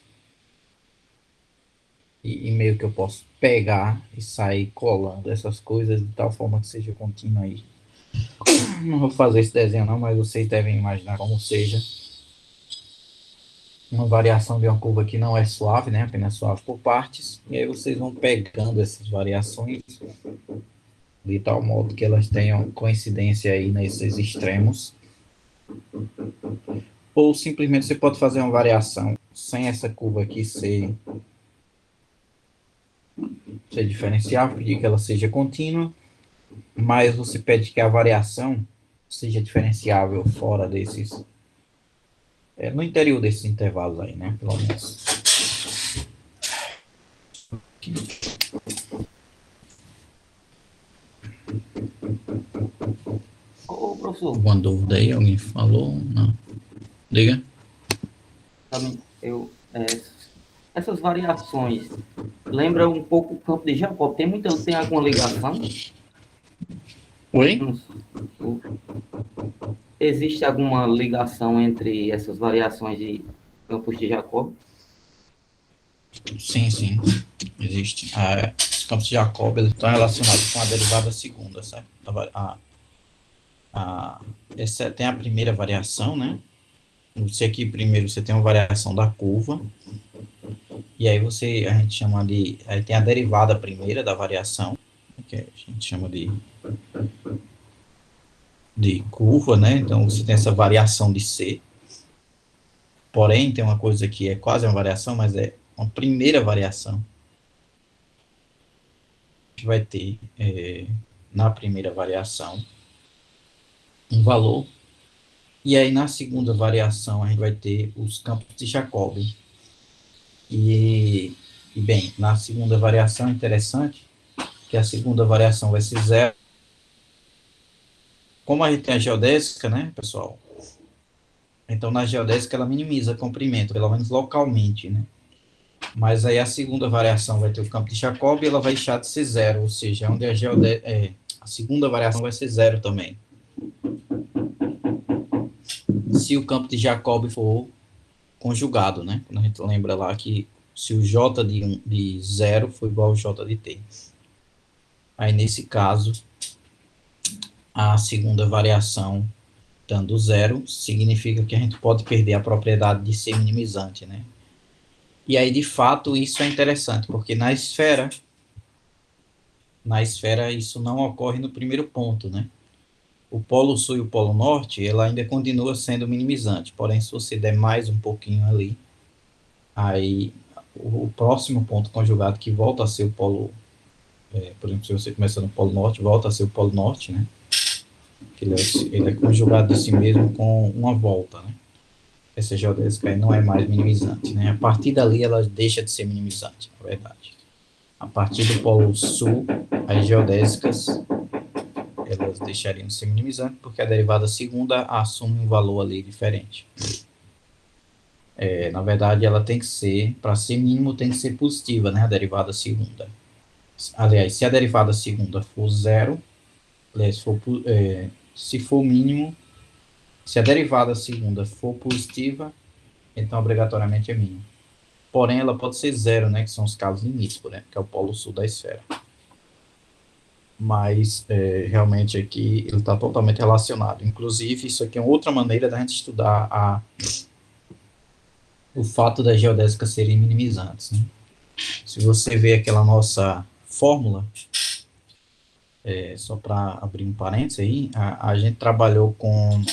E meio que eu posso pegar e sair colando essas coisas de tal forma que seja contínua aí. Não vou fazer esse desenho não, mas vocês devem imaginar como seja uma variação de uma curva que não é suave, né? Apenas suave por partes. E aí vocês vão pegando essas variações de tal modo que elas tenham coincidência aí nesses extremos. Ou simplesmente você pode fazer uma variação sem essa curva aqui ser diferenciável, pedir que ela seja contínua, mas você pede que a variação seja diferenciável fora desses, no interior desses intervalos aí, né? Pelo menos. Ô, professor, Alguma dúvida aí? Alguém falou? Não. Diga. também essas variações lembram um pouco o campo de Jacob. Tem alguma ligação? Oi? Não sei. Existe alguma ligação entre essas variações de campos de Jacob? Sim, sim. Existe. Os campos de Jacob eles estão relacionados com a derivada segunda, certo? Essa tem a primeira variação, né? Você aqui primeiro você tem uma variação da curva, e aí a gente chama aí tem a derivada primeira da variação, que a gente chama de curva, né? Então você tem essa variação de C, porém tem uma coisa que é quase uma variação, mas é uma primeira variação. A gente vai ter na primeira variação um valor, e aí na segunda variação a gente vai ter os campos de Jacobi. Bem, na segunda variação é interessante que a segunda variação vai ser zero. Como a gente tem a geodésica, né, pessoal? Então, na geodésica, ela minimiza comprimento, pelo menos localmente, né? Mas aí a segunda variação vai ter o campo de Jacobi e ela vai deixar de ser zero, ou seja, onde a segunda variação vai ser zero também. Se o campo de Jacobi for conjugado, né? Quando a gente lembra lá que se o J de zero for igual ao J de T. Aí, nesse caso, a segunda variação dando zero, significa que a gente pode perder a propriedade de ser minimizante, né? E aí, de fato, isso é interessante, porque na esfera isso não ocorre no primeiro ponto, né? O polo sul e o polo norte, ela ainda continua sendo minimizante, porém, se você der mais um pouquinho ali, aí o próximo ponto conjugado que volta a ser o polo, por exemplo, se você começa no polo norte, volta a ser o polo norte, né? Ele é conjugado de si mesmo com uma volta, né? Essa geodésica aí não é mais minimizante, né? A partir dali ela deixa de ser minimizante, na verdade. A partir do polo sul, as geodésicas elas deixariam de ser minimizantes porque a derivada segunda assume um valor ali diferente. Na verdade, ela tem que ser, para ser mínimo, tem que ser positiva, né? A derivada segunda. Aliás, se a derivada segunda for zero, se for mínimo, se a derivada segunda for positiva, então obrigatoriamente é mínimo. Porém, ela pode ser zero, né? Que são os casos limites, né? Que é o polo sul da esfera. mas realmente aqui ele está totalmente relacionado. Inclusive, isso aqui é outra maneira da gente estudar o fato das geodésicas serem minimizantes, né? Se você vê aquela nossa fórmula, só para abrir um parênteses aí, a gente trabalhou com,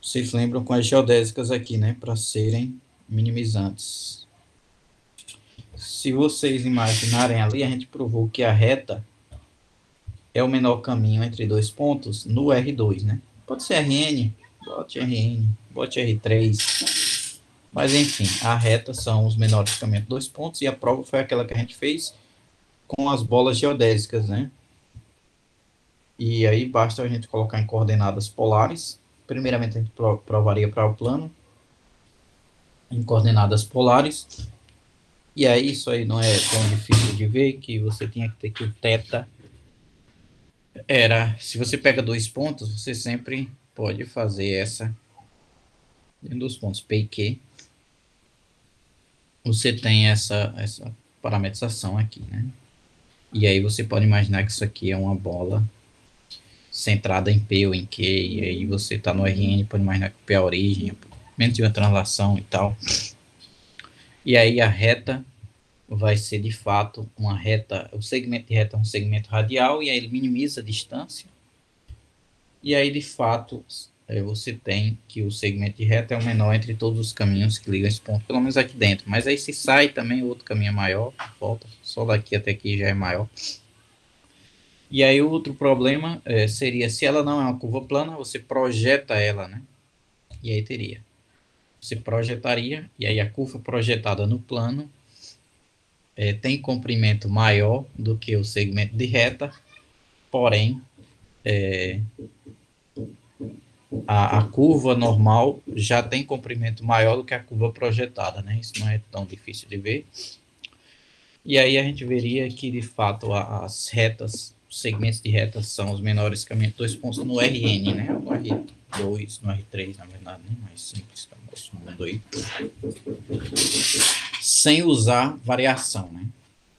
vocês lembram, com as geodésicas aqui, né, para serem minimizantes. Se vocês imaginarem ali, a gente provou que a reta é o menor caminho entre dois pontos no R2, né? Pode ser RN, bote R3, mas enfim, a reta são os menores caminhos entre dois pontos, e a prova foi aquela que a gente fez com as bolas geodésicas, né? E aí basta a gente colocar em coordenadas polares. Primeiramente a gente provaria para o plano, em coordenadas polares, e aí isso aí não é tão difícil de ver, que você tinha que ter que o θ era, se você pega dois pontos, você sempre pode fazer essa, dentro dos pontos P e Q, você tem essa parametrização aqui, né? E aí você pode imaginar que isso aqui é uma bola centrada em P ou em Q, e aí você está no RN, pode imaginar que P é a origem, menos de uma translação e tal. E aí a reta vai ser de fato uma reta, o segmento de reta é um segmento radial, e aí ele minimiza a distância. E aí, de fato, você tem que o segmento de reta é o menor entre todos os caminhos que ligam esse ponto, pelo menos aqui dentro. Mas aí se sai também, o outro caminho é maior, volta, só daqui até aqui já é maior. E aí o outro problema seria, se ela não é uma curva plana, você projeta ela, né? E aí teria. Você projetaria, e aí a curva projetada no plano tem comprimento maior do que o segmento de reta, porém, a curva normal já tem comprimento maior do que a curva projetada, né? Isso não é tão difícil de ver. E aí a gente veria que, de fato, as retas, os segmentos de retas são os menores caminhos, dois pontos no RN, né? No R2, no R3, na verdade, né? Mais simples que o nosso mundo aí. Sem usar variação, né?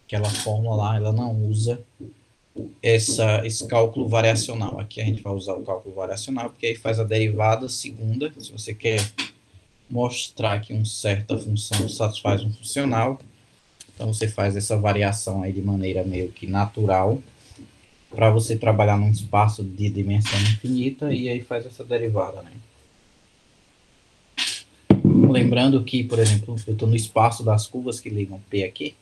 Aquela fórmula lá, ela não usa esse cálculo variacional. Aqui a gente vai usar o cálculo variacional, porque aí faz a derivada segunda. Se você quer mostrar que uma certa função satisfaz um funcional, então você faz essa variação aí de maneira meio que natural, para você trabalhar num espaço de dimensão infinita, e aí faz essa derivada, né? Lembrando que, por exemplo, eu estou no espaço das curvas que ligam P aqui,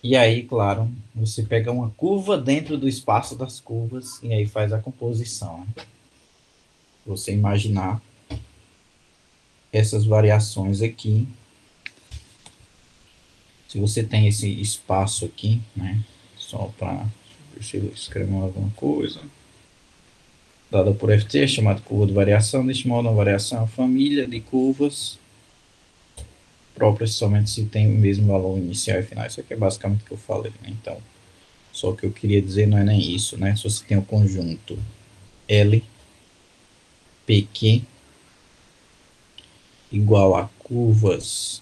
e aí, claro, você pega uma curva dentro do espaço das curvas, e aí faz a composição, né? Você imaginar essas variações aqui. Se você tem esse espaço aqui, né? Só para ver se eu escrevo alguma coisa. Dada por FT, é chamada curva de variação. Deste modo, a variação é uma família de curvas próprias somente se tem o mesmo valor inicial e final. Isso aqui é basicamente o que eu falei, né? Então, só o que eu queria dizer não é nem isso, né? Se você tem o conjunto L, PQ, igual a curvas,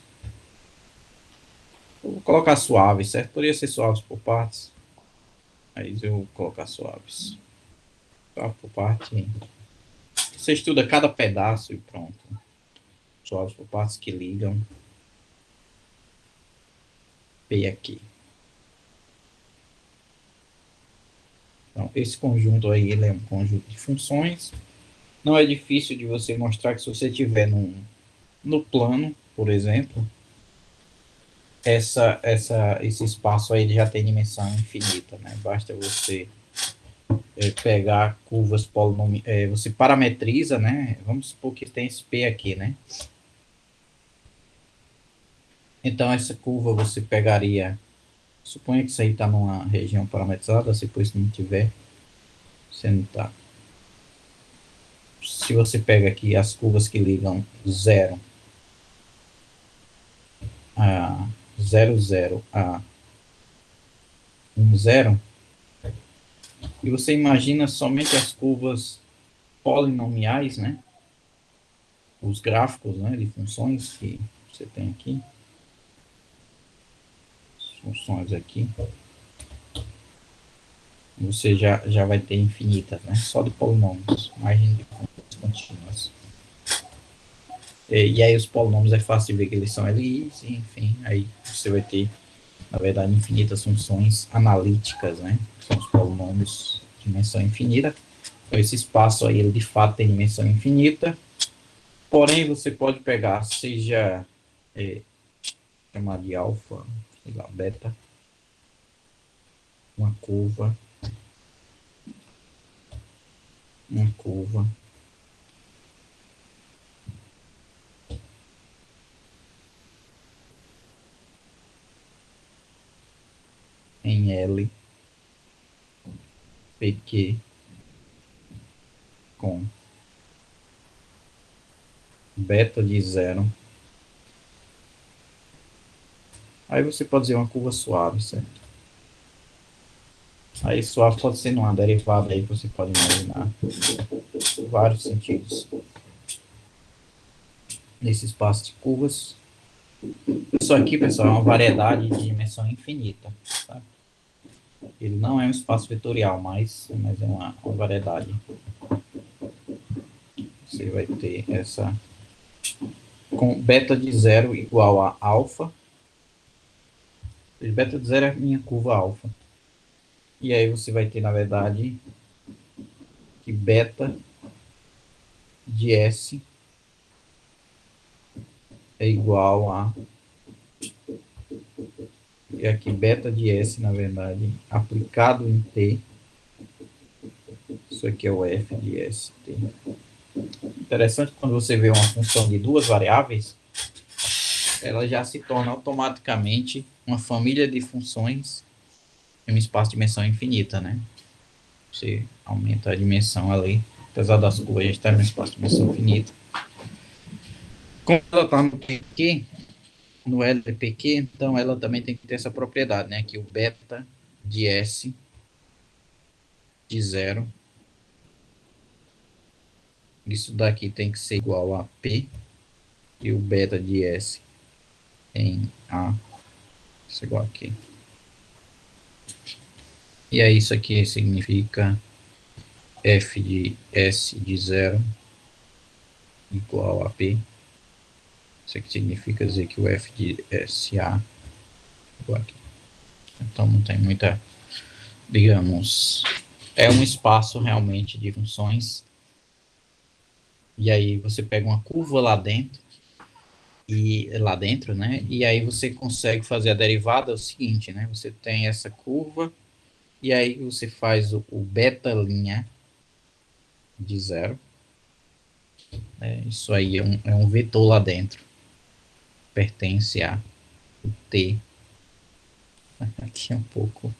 eu vou colocar suaves, certo? Poderia ser suaves por partes, mas eu vou colocar suaves. Suave por parte. Você estuda cada pedaço e pronto. Suaves por partes que ligam P aqui. Então, esse conjunto aí, ele é um conjunto de funções. Não é difícil de você mostrar que se você tiver no plano, por exemplo, esse espaço aí já tem dimensão infinita, né? Basta você pegar curvas polinomiais, você parametriza, né? Vamos supor que tem esse P aqui, né? Então, essa curva você pegaria, suponha que isso aí está numa região parametrizada, depois se não tiver, você não está. Se você pega aqui as curvas que ligam 0 a 0, 0 a 1, 0, e você imagina somente as curvas polinomiais, né? Os gráficos, né, de funções que você tem aqui, as funções aqui. você já vai ter infinitas, né? Só de polinômios, margens de funções contínuas. E aí os polinômios é fácil de ver que eles são LIs, enfim, aí você vai ter, na verdade, infinitas funções analíticas, né? São os polinômios de dimensão infinita. Então, esse espaço aí, ele de fato tem dimensão infinita, porém você pode pegar, seja chamar de alfa, sei lá, beta, uma curva em L, PQ com beta de zero. Aí você pode dizer uma curva suave, certo? Aí suave pode ser numa derivada aí que você pode imaginar vários sentidos nesse espaço de curvas. Isso aqui, pessoal, é uma variedade de dimensão infinita, tá? Ele não é um espaço vetorial, mas é uma variedade. Você vai ter essa com beta de zero igual a alfa. Beta de zero é a minha curva alfa. E aí você vai ter, na verdade, que beta de S é igual a... E aqui beta de S, na verdade, aplicado em T. Isso aqui é o F de S. T. Interessante quando você vê uma função de duas variáveis, ela já se torna automaticamente uma família de funções em um espaço de dimensão infinita, né? Você aumenta a dimensão ali, apesar das curvas, a gente está no espaço de dimensão infinita. Como ela está no PQ, no LPQ, então ela também tem que ter essa propriedade, né? Que o beta de S de zero, isso daqui tem que ser igual a P, e o beta de S em A, isso é igual aqui. E aí isso aqui significa F de S de zero igual a P. Isso aqui significa dizer que o F de SA igual aqui. Então não tem muita, digamos, é um espaço realmente de funções. E aí você pega uma curva lá dentro, né? E aí você consegue fazer a derivada, é o seguinte, né? Você tem essa curva, e aí você faz o beta' de zero. Isso aí é um vetor lá dentro. Pertence a o T. Aqui é um pouco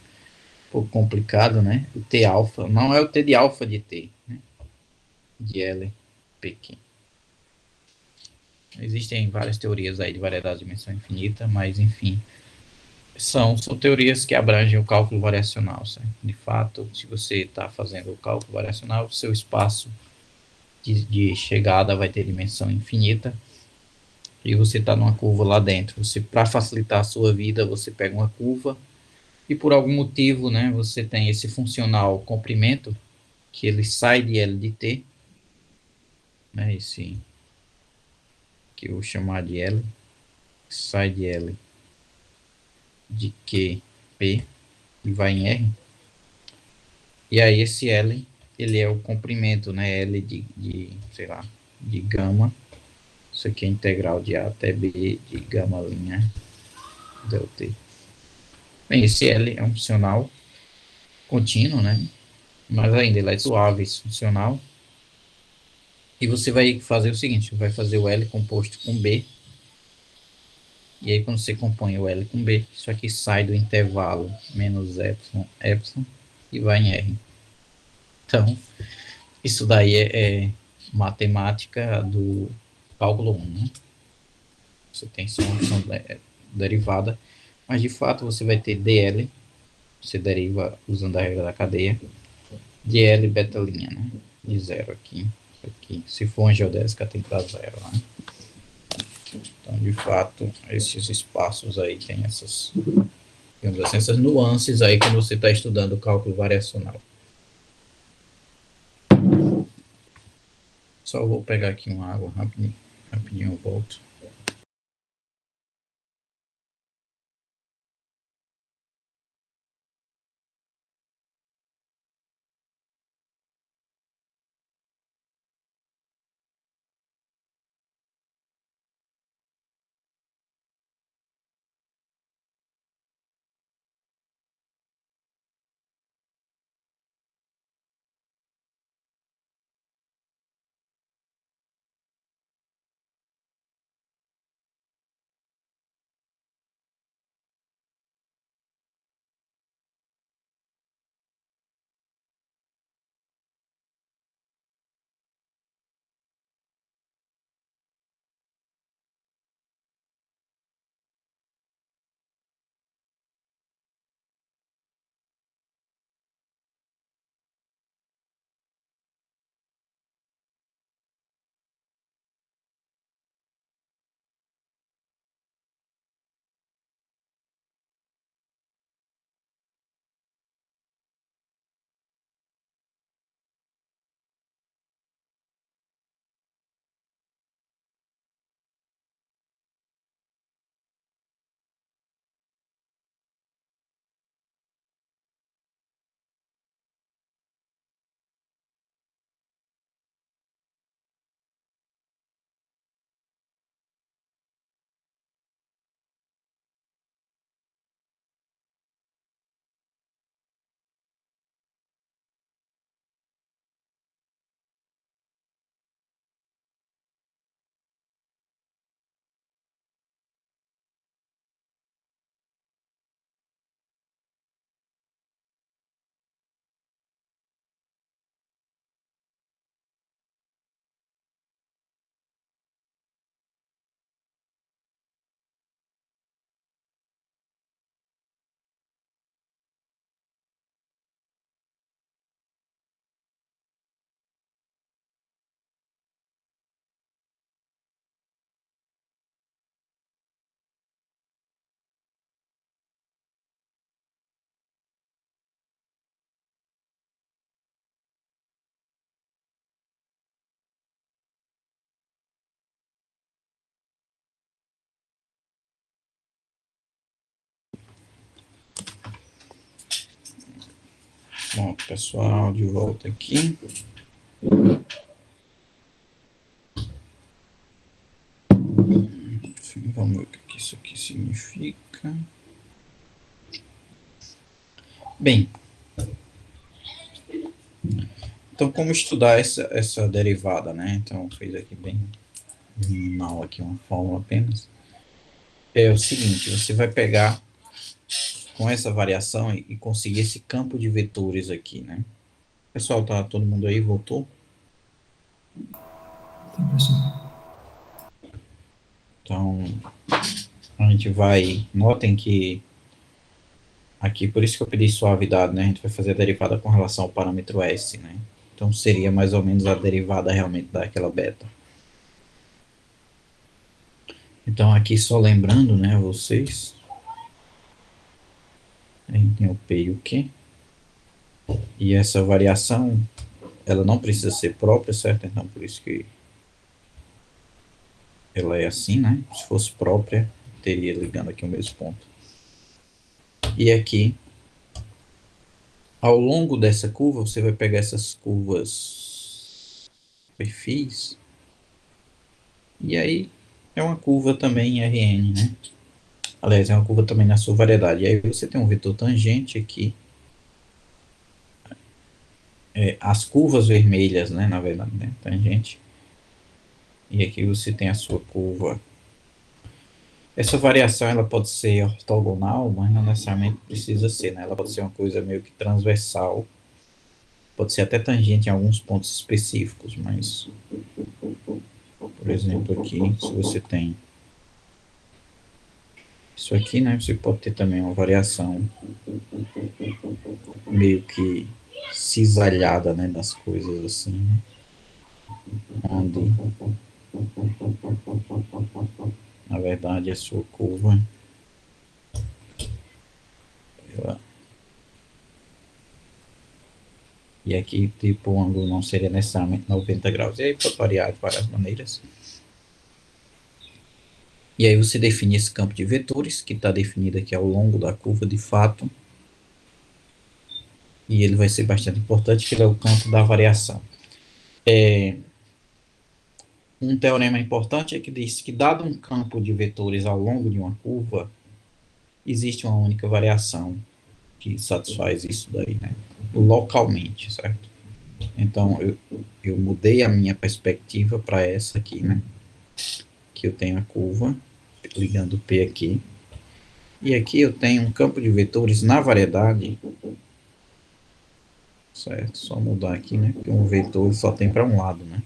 complicado, né? O T alfa, não é o T de alfa de T, né? De L pequeno. Existem várias teorias aí de variedade de dimensão infinita, mas enfim, são teorias que abrangem o cálculo variacional, certo? De fato, se você está fazendo o cálculo variacional, o seu espaço de chegada vai ter dimensão infinita, e você está numa curva lá dentro. Você, para facilitar a sua vida, você pega uma curva, e por algum motivo, né, você tem esse funcional comprimento, que ele sai de L de T, né, esse que eu vou chamar de L, sai de L de QP e vai em R. E aí esse L, ele é o comprimento, né, L sei lá, de gama. Isso aqui é integral de A até B de gama linha ΔT. Bem, esse L é um funcional contínuo, né, mas ainda ele é suave, esse funcional. E você vai fazer o seguinte, vai fazer o L composto com B. E aí quando você compõe o L com B, isso aqui sai do intervalo menos epsilon e vai em R. Então, isso daí é matemática do cálculo 1, né? Você tem só uma função derivada, mas de fato você vai ter dl, você deriva usando a regra da cadeia, dl beta', né? De zero aqui. Se for uma geodésica tem que dar zero, né? Então, de fato, esses espaços aí tem essas digamos assim, essas nuances aí quando você está estudando o cálculo variacional. Só vou pegar aqui uma água rapidinho, rapidinho eu volto. Bom, pessoal, de volta aqui. Enfim, vamos ver o que isso aqui significa. Bem, então como estudar essa derivada, né? Então, fiz aqui bem minimal aqui uma fórmula apenas. É o seguinte, você vai pegar com essa variação e conseguir esse campo de vetores aqui, né? Pessoal, tá todo mundo aí? Voltou? Sim, professor. Então, a gente vai... Notem que aqui, por isso que eu pedi suavidade, né? A gente vai fazer a derivada com relação ao parâmetro S, né? Então, seria mais ou menos a derivada realmente daquela beta. Então, aqui só lembrando, né, vocês... A gente tem o P e o Q. E essa variação, ela não precisa ser própria, certo? Então, por isso que ela é assim, né? Se fosse própria, teria ligando aqui o mesmo ponto. E aqui, ao longo dessa curva, você vai pegar essas curvas perfis. E aí, é uma curva também em Rn, né? Aliás, é uma curva também na sua variedade. E aí você tem um vetor tangente aqui. As curvas vermelhas, né? Na verdade, né? Tangente. E aqui você tem a sua curva. Essa variação ela pode ser ortogonal, mas não necessariamente precisa ser, né? Ela pode ser uma coisa meio que transversal, pode ser até tangente em alguns pontos específicos, mas, por exemplo, aqui, se você tem isso aqui, né? Você pode ter também uma variação meio que cisalhada, né? Das coisas assim, né? Onde, na verdade, a sua curva E aqui, tipo, o ângulo não seria necessariamente 90 graus. E aí pode variar de várias maneiras. E aí você define esse campo de vetores, que está definido aqui ao longo da curva de fato. E ele vai ser bastante importante, que ele é o campo da variação. Um teorema importante é que diz que, dado um campo de vetores ao longo de uma curva, existe uma única variação que satisfaz isso daí, né? Localmente, certo? Então, eu mudei a minha perspectiva para essa aqui, né? Que eu tenho a curva, ligando P aqui. E aqui eu tenho um campo de vetores na variedade, certo? Só mudar aqui, né? Porque um vetor só tem para um lado, né?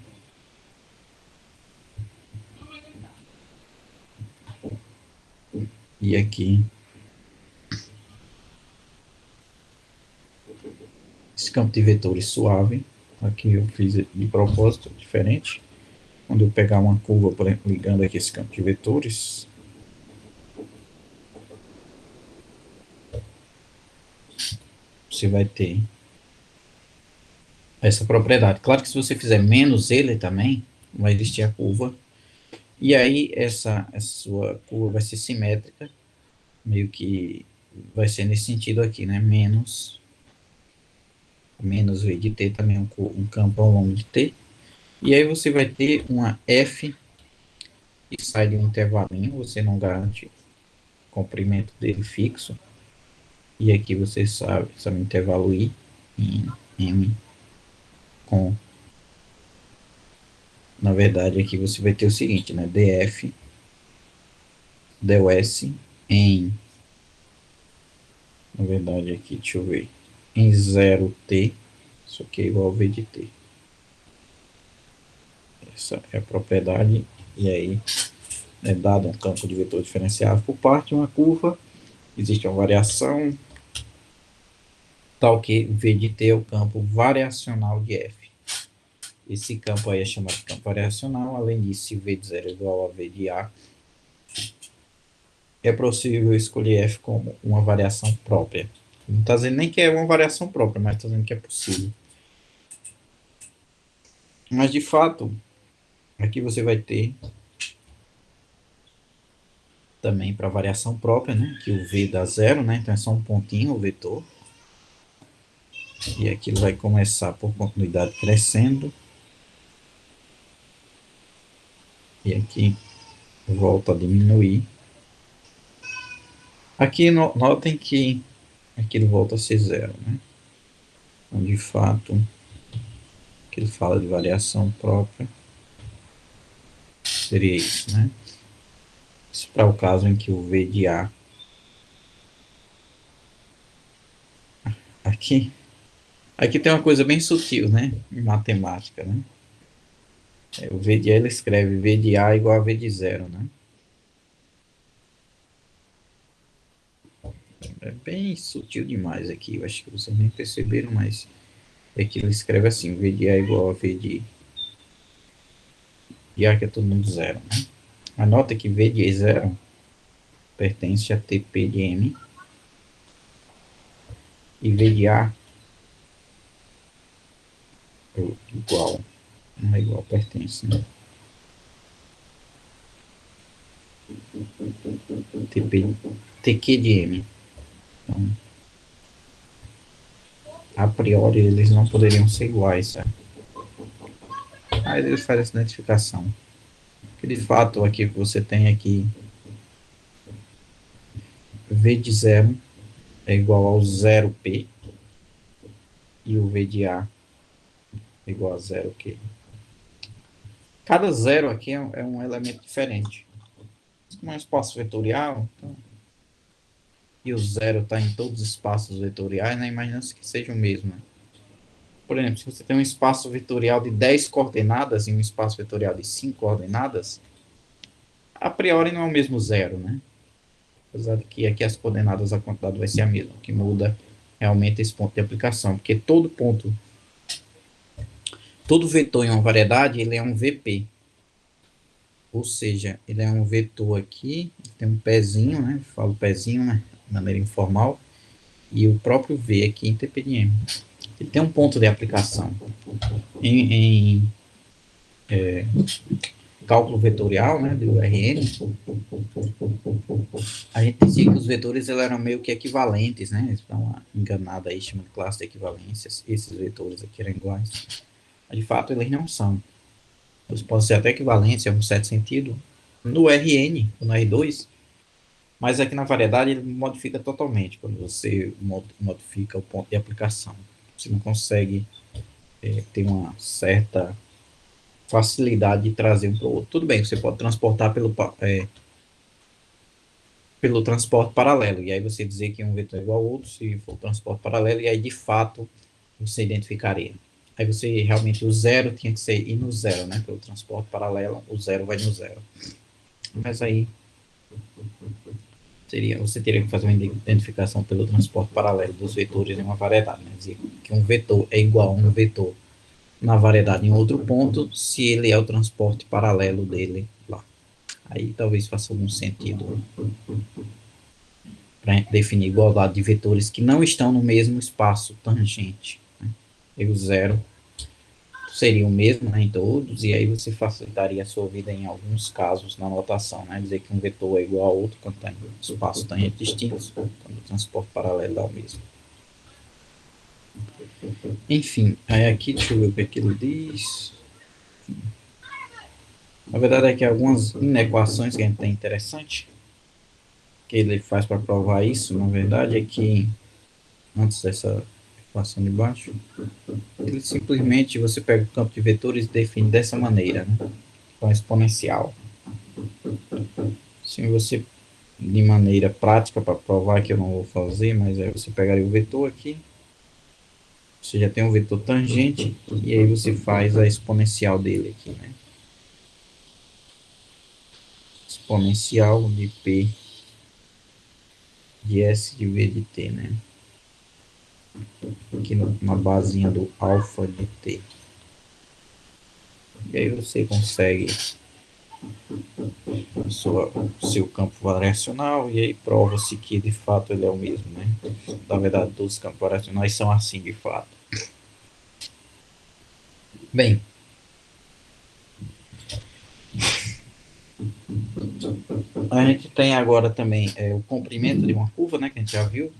E aqui, esse campo de vetores suave, aqui eu fiz de propósito diferente. Quando eu pegar uma curva, por exemplo, ligando aqui esse campo de vetores, você vai ter essa propriedade. Claro que se você fizer menos ele também, vai existir a curva. E aí essa sua curva vai ser simétrica, meio que vai ser nesse sentido aqui, né? Menos V de t também é um campo ao longo de t. E aí você vai ter uma f que sai de um intervalinho, você não garante o comprimento dele fixo. E aqui você sabe o intervalo i em m com... Na verdade, aqui você vai ter o seguinte, né? df ds em... Na verdade, aqui, deixa eu ver. Em 0t, isso aqui é igual a v de t. Essa é a propriedade, e aí é dado um campo de vetor diferenciável por parte de uma curva, existe uma variação, tal que v de t é o campo variacional de f. Esse campo aí é chamado de campo variacional. Além disso, se v de 0 é igual a v de a, é possível escolher f como uma variação própria. Não está dizendo nem que é uma variação própria, mas está dizendo que é possível. Mas, de fato, aqui você vai ter também para variação própria, né? Que o v dá zero, né? Então é só um pontinho o vetor. E aqui ele vai começar por continuidade crescendo. E aqui volta a diminuir. Aqui notem que aqui ele volta a ser zero, né? Então, de fato, que ele fala de variação própria, seria isso, né? Isso para o caso em que o V de A aqui tem uma coisa bem sutil, né? Em matemática, né? O V de A ele escreve V de A igual a V de zero, né? É bem sutil demais aqui, eu acho que vocês nem perceberam, mas é que ele escreve assim, V de A igual a V de A, que é todo mundo zero, né? Anota que V de zero pertence a TP de M, e V de A é igual, não é igual, pertence, né? TQ de M. Então, a priori, eles não poderiam ser iguais, certo? Mas eles fazem essa identificação. Que de fato, aqui você tem aqui V de 0 é igual ao 0P e o V de A é igual a 0Q. Cada zero aqui é um elemento diferente. Como é um espaço vetorial, então, e o zero está em todos os espaços vetoriais, né? Imagina-se que seja o mesmo. Né? Por exemplo, se você tem um espaço vetorial de 10 coordenadas e um espaço vetorial de 5 coordenadas, a priori não é o mesmo zero, né? Apesar de que aqui as coordenadas, a quantidade vai ser a mesma. O que muda realmente esse ponto de aplicação, porque todo vetor em uma variedade, ele é um VP. Ou seja, ele é um vetor aqui, tem um pezinho, né? Falo pezinho, né? De maneira informal. E o próprio V aqui em TP de M. ele tem um ponto de aplicação. Em cálculo vetorial, né, do RN, a gente dizia que os vetores eles eram meio que equivalentes, né? Eles dão uma enganada aí, chama de classe de equivalências. Esses vetores aqui eram iguais. Mas, de fato, eles não são. Eles podem ser até equivalentes, em um certo sentido, no RN, no R2, mas aqui na variedade ele modifica totalmente quando você modifica o ponto de aplicação. Você não consegue ter uma certa facilidade de trazer um para o outro. Tudo bem, você pode transportar pelo transporte paralelo, e aí você dizer que um vetor é igual ao outro, se for transporte paralelo, e aí de fato você identificaria. Aí você realmente, o zero tinha que ser ir no zero, né? Pelo transporte paralelo, o zero vai no zero. Mas aí você teria que fazer uma identificação pelo transporte paralelo dos vetores em uma variedade, né? Dizer que um vetor é igual a um vetor na variedade em outro ponto, se ele é o transporte paralelo dele lá. Aí talvez faça algum sentido para definir igualdade de vetores que não estão no mesmo espaço tangente. Né? E o zero seria o mesmo, né, em todos, e aí você facilitaria a sua vida em alguns casos na notação, né? Dizer que um vetor é igual a outro quando está em espaço tangente distintos, quando o transporte paralelo dá o mesmo. Enfim, aí aqui, deixa eu ver o que aquilo diz. Na verdade, aqui algumas inequações que a gente tem interessante, que ele faz para provar isso, na verdade, é que, antes dessa equação de baixo, ele simplesmente, você pega o campo de vetores e define dessa maneira, né? Com exponencial. Se você, de maneira prática, para provar que eu não vou fazer, mas aí você pegaria o vetor aqui, você já tem um vetor tangente, e aí você faz a exponencial dele aqui, né? Exponencial de P de S de V de T, né? Aqui na basinha do alfa de T. E aí você consegue seu campo variacional, e aí prova-se que de fato ele é o mesmo, né? Na verdade, todos os campos variacionais são assim de fato. Bem, a gente tem agora também o comprimento de uma curva, né? Que a gente já viu.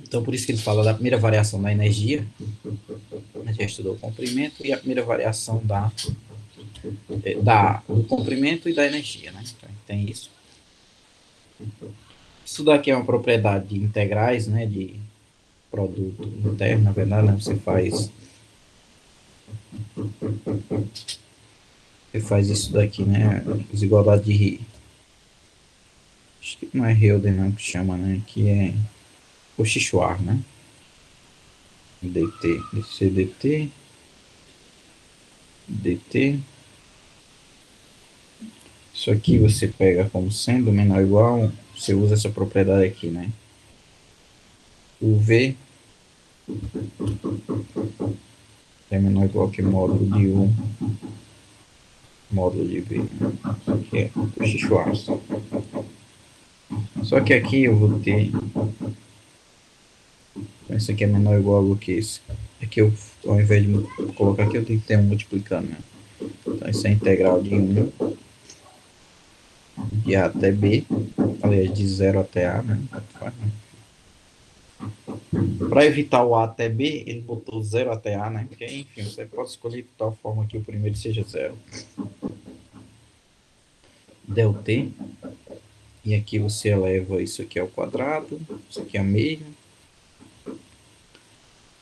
Então, por isso que ele fala da primeira variação da energia. A gente já estudou o comprimento e a primeira variação do comprimento e da energia, né? Então, tem isso. Isso daqui é uma propriedade de integrais, né? De produto interno, na verdade, né? Você faz isso daqui, né? Desigualdade de... Acho que não é Hölder, não, que chama, né? Que é Cauchy-Schwarz, né? dt, dc dt, dt. Isso aqui você pega como sendo menor ou igual, você usa essa propriedade aqui, né? O V é menor ou igual que módulo de U, módulo de V, né? Isso aqui é Cauchy-Schwarz. Só que aqui eu vou ter... Isso aqui é menor ou igual do que isso. Aqui eu, ao invés de colocar aqui, eu tenho que ter um multiplicando, né? Então isso é integral de 1 de A até B, aliás, de 0 até A, né? Para evitar o A até B, ele botou 0 até A, né? Porque, enfim, você pode escolher de tal forma que o primeiro seja 0. Del T. E aqui você eleva isso aqui ao quadrado, isso aqui é mesmo.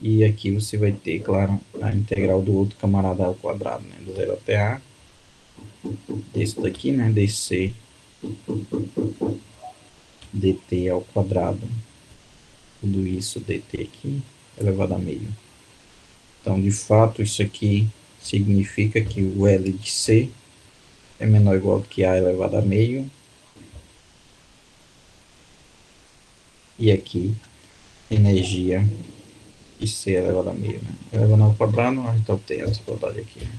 E aqui você vai ter, claro, a integral do outro camarada ao quadrado, né? Do 0 até A. Desse daqui, né? dc dt ao quadrado. Tudo isso dt aqui elevado a meio. Então, de fato, isso aqui significa que o L de C é menor ou igual que A elevado a meio. E aqui, energia de C elevado a meio. Né? Elevando ao quadrado, a gente obtém essa desigualdade aqui. Né?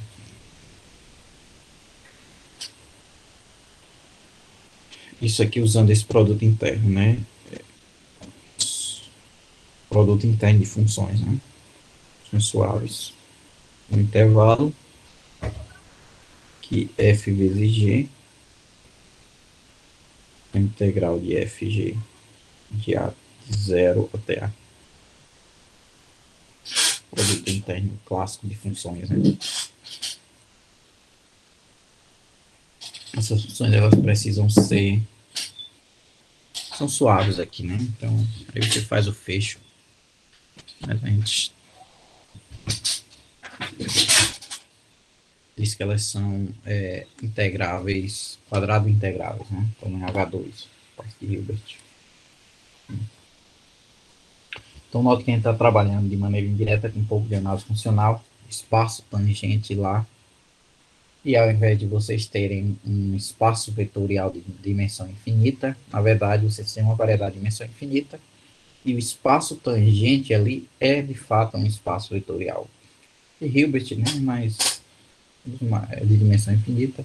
Isso aqui usando esse produto interno, né? produto interno de funções, né? Funções suaves. Um intervalo que f vezes g, a integral de fg de a de 0 até a. Produto interno clássico de funções, né? Essas funções, elas precisam ser, são suaves aqui, né? Então, aí você faz o fecho. Mas a gente diz que elas são integráveis, quadrado integráveis, né? Como em H2, parte de Hilbert. Então, note que a gente está trabalhando de maneira indireta com um pouco de análise funcional, espaço tangente lá, e ao invés de vocês terem um espaço vetorial de dimensão infinita, na verdade, vocês têm uma variedade de dimensão infinita, e o espaço tangente ali é, de fato, um espaço vetorial. De Hilbert, né? Mas de dimensão infinita,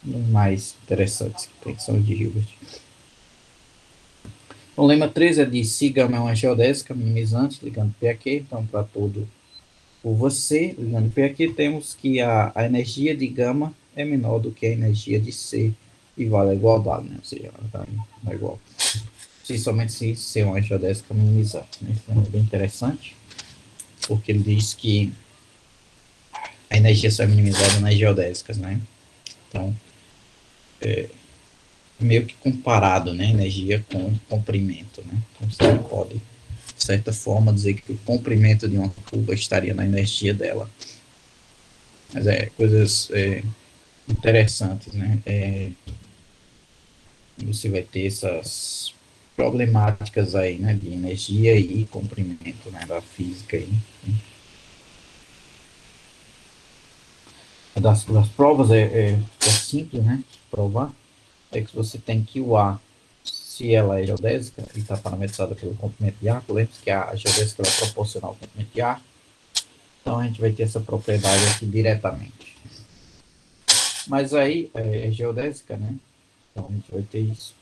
os mais interessantes que tem são os de Hilbert. O lema 13 é de se gama é uma geodésica minimizante, ligando P aqui, então para todo o você, ligando P aqui, temos que a energia de gama é menor do que a energia de C, e vale a igualdade, né? Ou seja, ela está igual. Principalmente se C é uma geodésica minimizante, né? Isso é bem interessante, porque ele diz que a energia só é minimizada nas geodésicas, né? Então, meio que comparado, né, energia com comprimento, né? Então, você não pode, de certa forma, dizer que o comprimento de uma curva estaria na energia dela. Mas coisas interessantes, né? Você vai ter essas problemáticas aí, né, de energia e comprimento, né, da física aí. Das provas é simples, né, provar. É que você tem que o A, se ela é geodésica e está parametrizada pelo comprimento de arco, lembre-se que a geodésica é proporcional ao comprimento de arco, então a gente vai ter essa propriedade aqui diretamente. Mas aí é geodésica, né? Então a gente vai ter isso.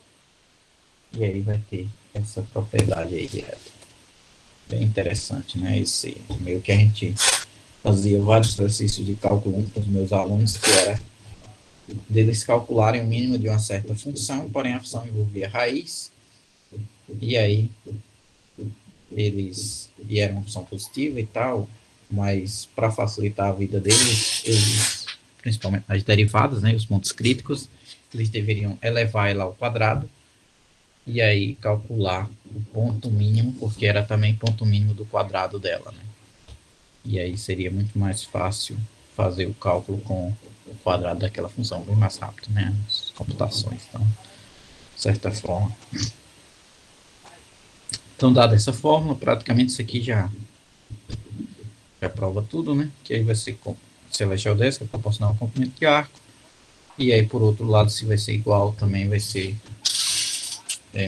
E aí vai ter essa propriedade aí direta. Bem interessante, né? Esse meio que a gente fazia vários exercícios de cálculo com os meus alunos, que era deles calcularem o mínimo de uma certa função, porém a função envolvia raiz, e aí e era uma função positiva e tal, mas para facilitar a vida deles, eles, principalmente as derivadas, né, os pontos críticos, eles deveriam elevar ela ao quadrado, e aí calcular o ponto mínimo, porque era também ponto mínimo do quadrado dela, né? E aí seria muito mais fácil fazer o cálculo com o quadrado daquela função, bem mais rápido, né? As computações, então, de certa forma. Então, dada essa fórmula, praticamente isso aqui já prova tudo, né? Que aí vai ser, se ela é geodésica, proporcional ao comprimento de arco. E aí, por outro lado, se vai ser igual, também vai ser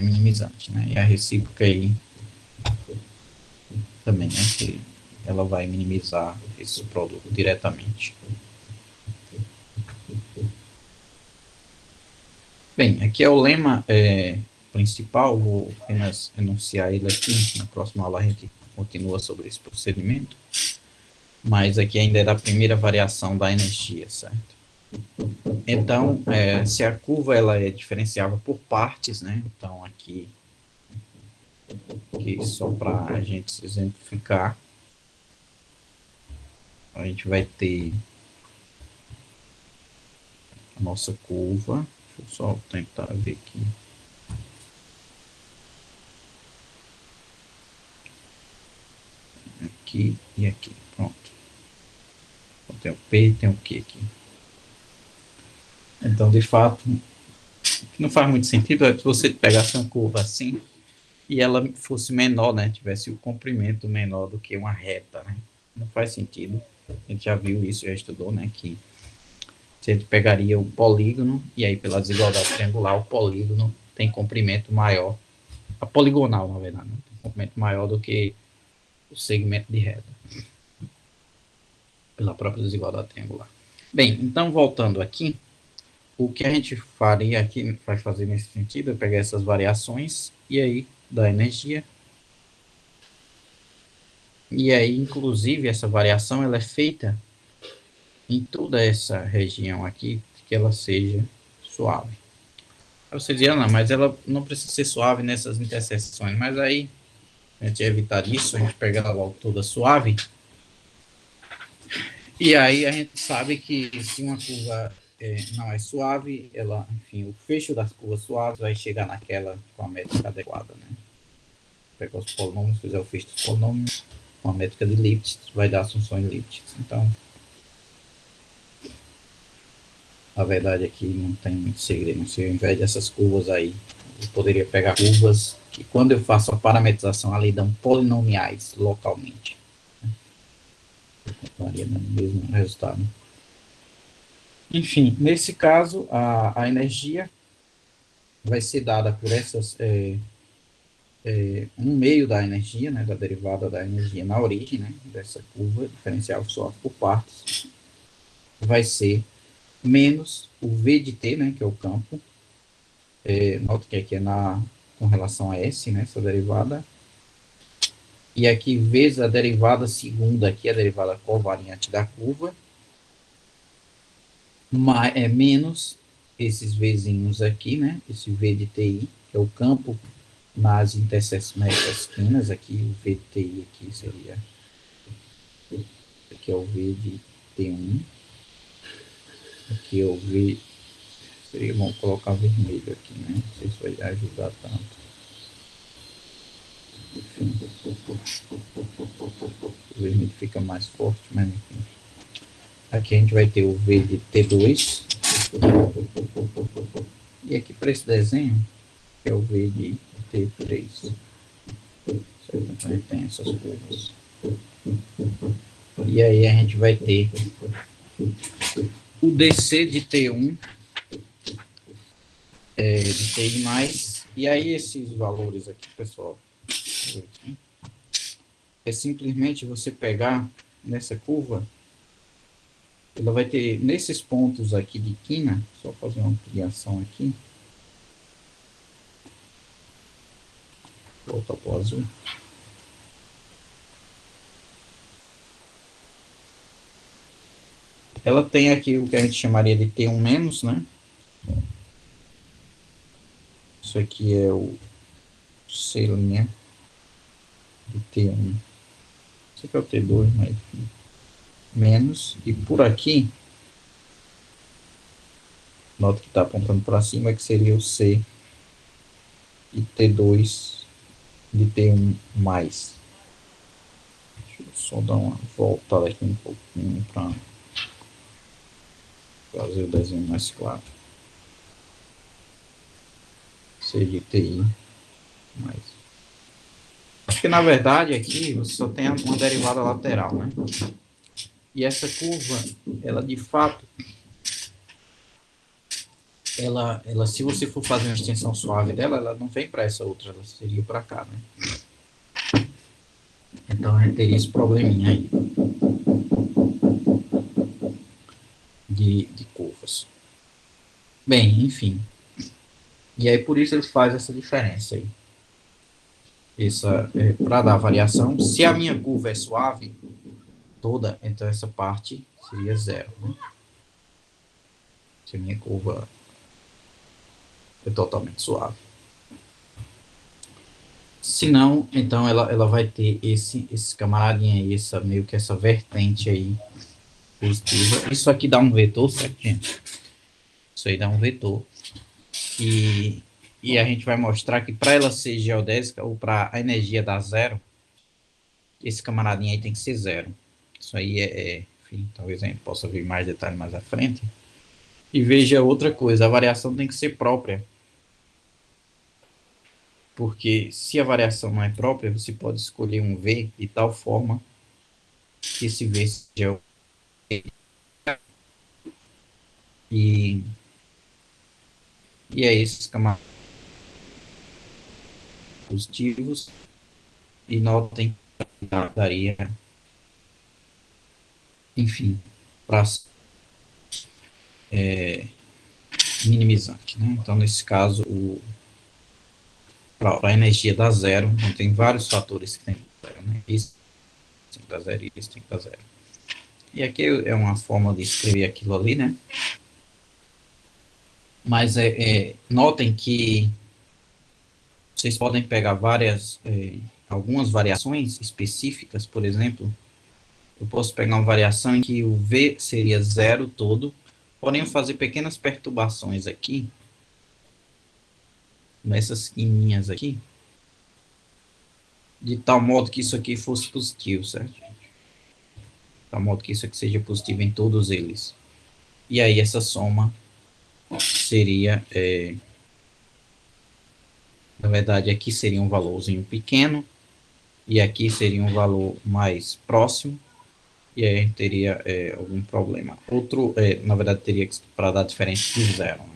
minimizante, né? E a recíproca aí também, né? Que ela vai minimizar esse produto diretamente. Bem, aqui é o lema principal, vou apenas enunciar ele aqui, na próxima aula a gente continua sobre esse procedimento, mas aqui ainda é da primeira variação da energia, certo? Então, se a curva ela é diferenciável por partes, né? Então, aqui só para a gente exemplificar, a gente vai ter a nossa curva. Deixa eu só tentar ver aqui. Aqui e aqui, pronto. Então, tem o P e tem o Q aqui. Então, de fato, não faz muito sentido se você pegasse uma curva assim e ela fosse menor, né? Tivesse o comprimento menor do que uma reta, né? Não faz sentido. A gente já viu isso, já estudou, né? Que se a gente pegaria o polígono e aí pela desigualdade triangular, o polígono tem comprimento maior. A poligonal, na verdade, né? Tem comprimento maior do que o segmento de reta. Pela própria desigualdade triangular. Bem, então voltando aqui, o que a gente faria aqui, vai fazer nesse sentido, é pegar essas variações e aí da energia E aí, inclusive, essa variação ela é feita em toda essa região aqui, que ela seja suave. Aí você dizia, não, mas ela não precisa ser suave nessas interseções. Mas aí, a gente evitar isso, a gente pega ela logo toda suave. E aí a gente sabe que se uma curva não é suave, ela, enfim, o fecho das curvas suaves vai chegar naquela com a métrica adequada, né? Pegar os polinômios, fizer o fecho dos polinômios com a métrica de Lipschitz, vai dar as funções Lipschitz. Então, a verdade é que não tem muito segredo. Se ao invés dessas curvas aí, eu poderia pegar curvas que, quando eu faço a parametrização, ali dão polinomiais localmente. Daria o mesmo resultado. Enfim, nesse caso, a energia vai ser dada por essas, um meio da energia, né, da derivada da energia na origem, né, dessa curva diferencial suave por partes, vai ser menos o V de t, né, que é o campo, nota que aqui é com relação a S, né, essa derivada, e aqui vezes a derivada segunda, aqui a derivada covariante da curva, menos esses Vzinhos aqui, né, esse V de ti, que é o campo nas esquinas, aqui o V de ti aqui seria, aqui é o V de T1, aqui é o V, seria bom colocar vermelho aqui, né, não sei se vai ajudar tanto. Enfim, o vermelho fica mais forte, mas enfim. Aqui a gente vai ter o V de T2, e aqui para esse desenho, que é o V de T3. Certo? Então, ele tem essas curvas. E aí a gente vai ter o DC de T1, de TI mais, e aí esses valores aqui, pessoal, é simplesmente você pegar nessa curva, ela vai ter nesses pontos aqui de quina, só fazer uma ampliação aqui, voltar para o azul. Ela tem aqui o que a gente chamaria de T1 menos, né? Isso aqui é o C' de T1. Isso aqui é o T2, mas menos. E por aqui, nota que está apontando para cima, que seria o C e T2 de T1 mais. Deixa eu só dar uma voltada aqui um pouquinho para fazer o desenho mais claro. C de TI mais. Acho que na verdade aqui você só tem uma derivada lateral, né? E essa curva, ela de fato, ela se você for fazer uma extensão suave dela, ela não vem para essa outra, ela seria para cá, né? Então a gente teria esse probleminha aí de curvas. Bem, enfim. E aí por isso eles fazem essa diferença aí. Para dar variação. Se a minha curva é suave toda, então essa parte seria zero, né? Se a minha curva é totalmente suave. Se não, então ela vai ter esse camaradinha aí, meio que essa vertente aí positiva. Isso aqui dá um vetor, certo, gente? Isso aí dá um vetor. E a gente vai mostrar que para ela ser geodésica, ou para a energia dar zero, esse camaradinho aí tem que ser zero. Isso aí enfim, talvez a gente possa ver mais detalhes mais à frente. E veja outra coisa, a variação tem que ser própria. Porque se a variação não é própria, você pode escolher um V de tal forma que esse V seja e é esses camaradas positivos, e notem que daria, enfim, para minimizante, né? Então, nesse caso, para a energia dar zero, então tem vários fatores que tem zero, né? Isso tem que dar zero, e isso tem que dar zero. E aqui é uma forma de escrever aquilo ali, né? Mas notem que vocês podem pegar algumas variações específicas, por exemplo. Eu posso pegar uma variação em que o V seria zero todo, porém eu fazer pequenas perturbações aqui, nessas linhas aqui, de tal modo que isso aqui fosse positivo, certo? De tal modo que isso aqui seja positivo em todos eles. E aí essa soma seria, na verdade, aqui seria um valorzinho pequeno, e aqui seria um valor mais próximo, e aí a gente teria algum problema. Na verdade, teria que para dar diferente de zero. Né?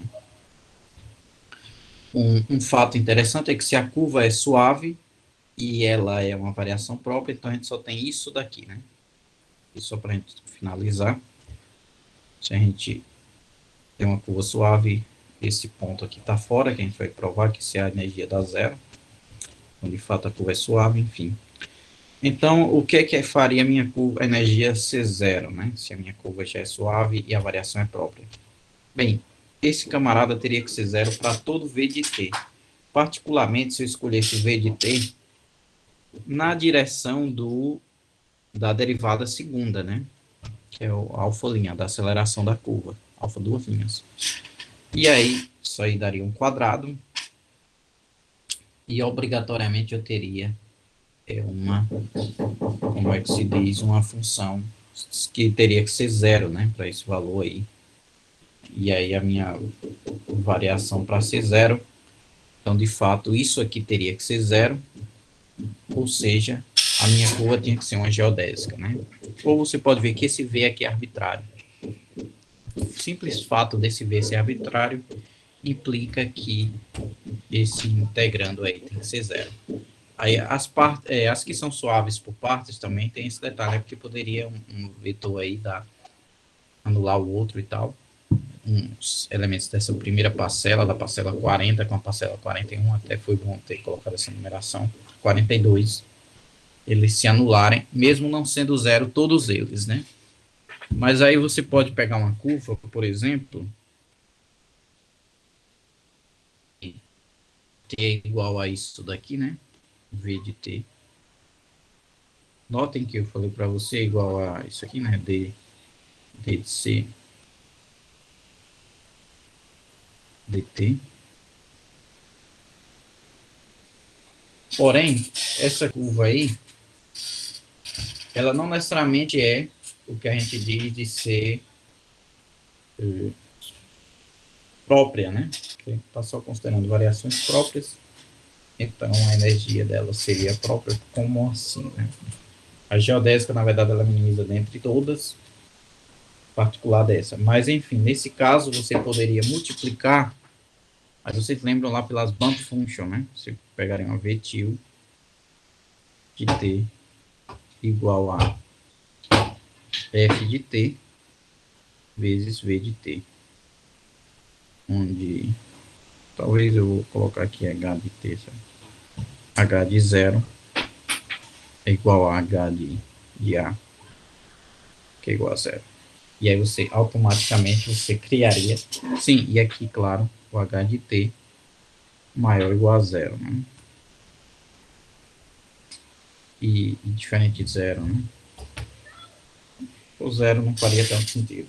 Um fato interessante é que se a curva é suave e ela é uma variação própria, então a gente só tem isso daqui, né? E só para a gente finalizar, se a gente tem uma curva suave, esse ponto aqui está fora, que a gente vai provar que se a energia dá zero, então de fato a curva é suave, enfim. Então, o que faria a minha curva, a energia ser zero, né? Se a minha curva já é suave e a variação é própria. Bem, esse camarada teria que ser zero para todo V de t. Particularmente, se eu escolhesse V de t na direção da derivada segunda, né? Que é o alfa' da aceleração da curva. Alfa duas linhas. E aí, isso aí daria um quadrado. E obrigatoriamente eu teria como é que se diz, uma função que teria que ser zero, né? Para esse valor aí. E aí a minha variação para ser zero. Então, de fato, isso aqui teria que ser zero. Ou seja, a minha curva tinha que ser uma geodésica, né? Ou você pode ver que esse V aqui é arbitrário. O simples fato desse V ser arbitrário implica que esse integrando aí tem que ser zero. Aí as que são suaves por partes também tem esse detalhe, né? Porque poderia um vetor aí anular o outro e tal. Uns elementos dessa primeira parcela, da parcela 40 com a parcela 41, até foi bom ter colocado essa numeração, 42, eles se anularem, mesmo não sendo zero todos eles, né? Mas aí você pode pegar uma curva, por exemplo, t é igual a isso daqui, né? V de t. Notem que eu falei para você igual a isso aqui, né? D de c dt. Porém, essa curva aí, ela não necessariamente é o que a gente diz de ser própria, né? Está só considerando variações próprias, então a energia dela seria própria. Como assim, né? A geodésica, na verdade, ela minimiza dentre todas, particular dessa. Mas, enfim, nesse caso, você poderia multiplicar, mas vocês lembram lá pelas bump function, né? Você pegaria uma VTIL de t igual a f de t vezes v de t. Onde, talvez eu vou colocar aqui h de t, certo? H de 0 é igual a h de a, que é igual a 0. E aí você, automaticamente, você criaria, sim, e aqui, claro, o h de t maior ou igual a 0, né? E diferente de 0, né? O 0 não faria tanto sentido.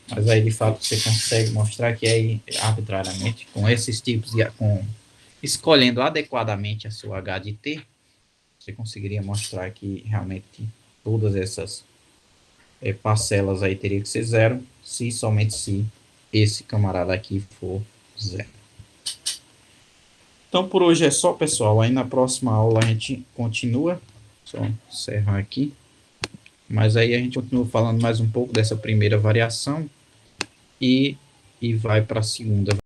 Mas aí, de fato, você consegue mostrar que aí, arbitrariamente, com esses tipos, escolhendo adequadamente a sua h de t, você conseguiria mostrar que realmente todas essas parcelas aí teria que ser zero, somente se esse camarada aqui for zero. Então, por hoje é só, pessoal. Aí na próxima aula a gente continua. Só encerrar aqui. Mas aí a gente continua falando mais um pouco dessa primeira variação e vai para a segunda.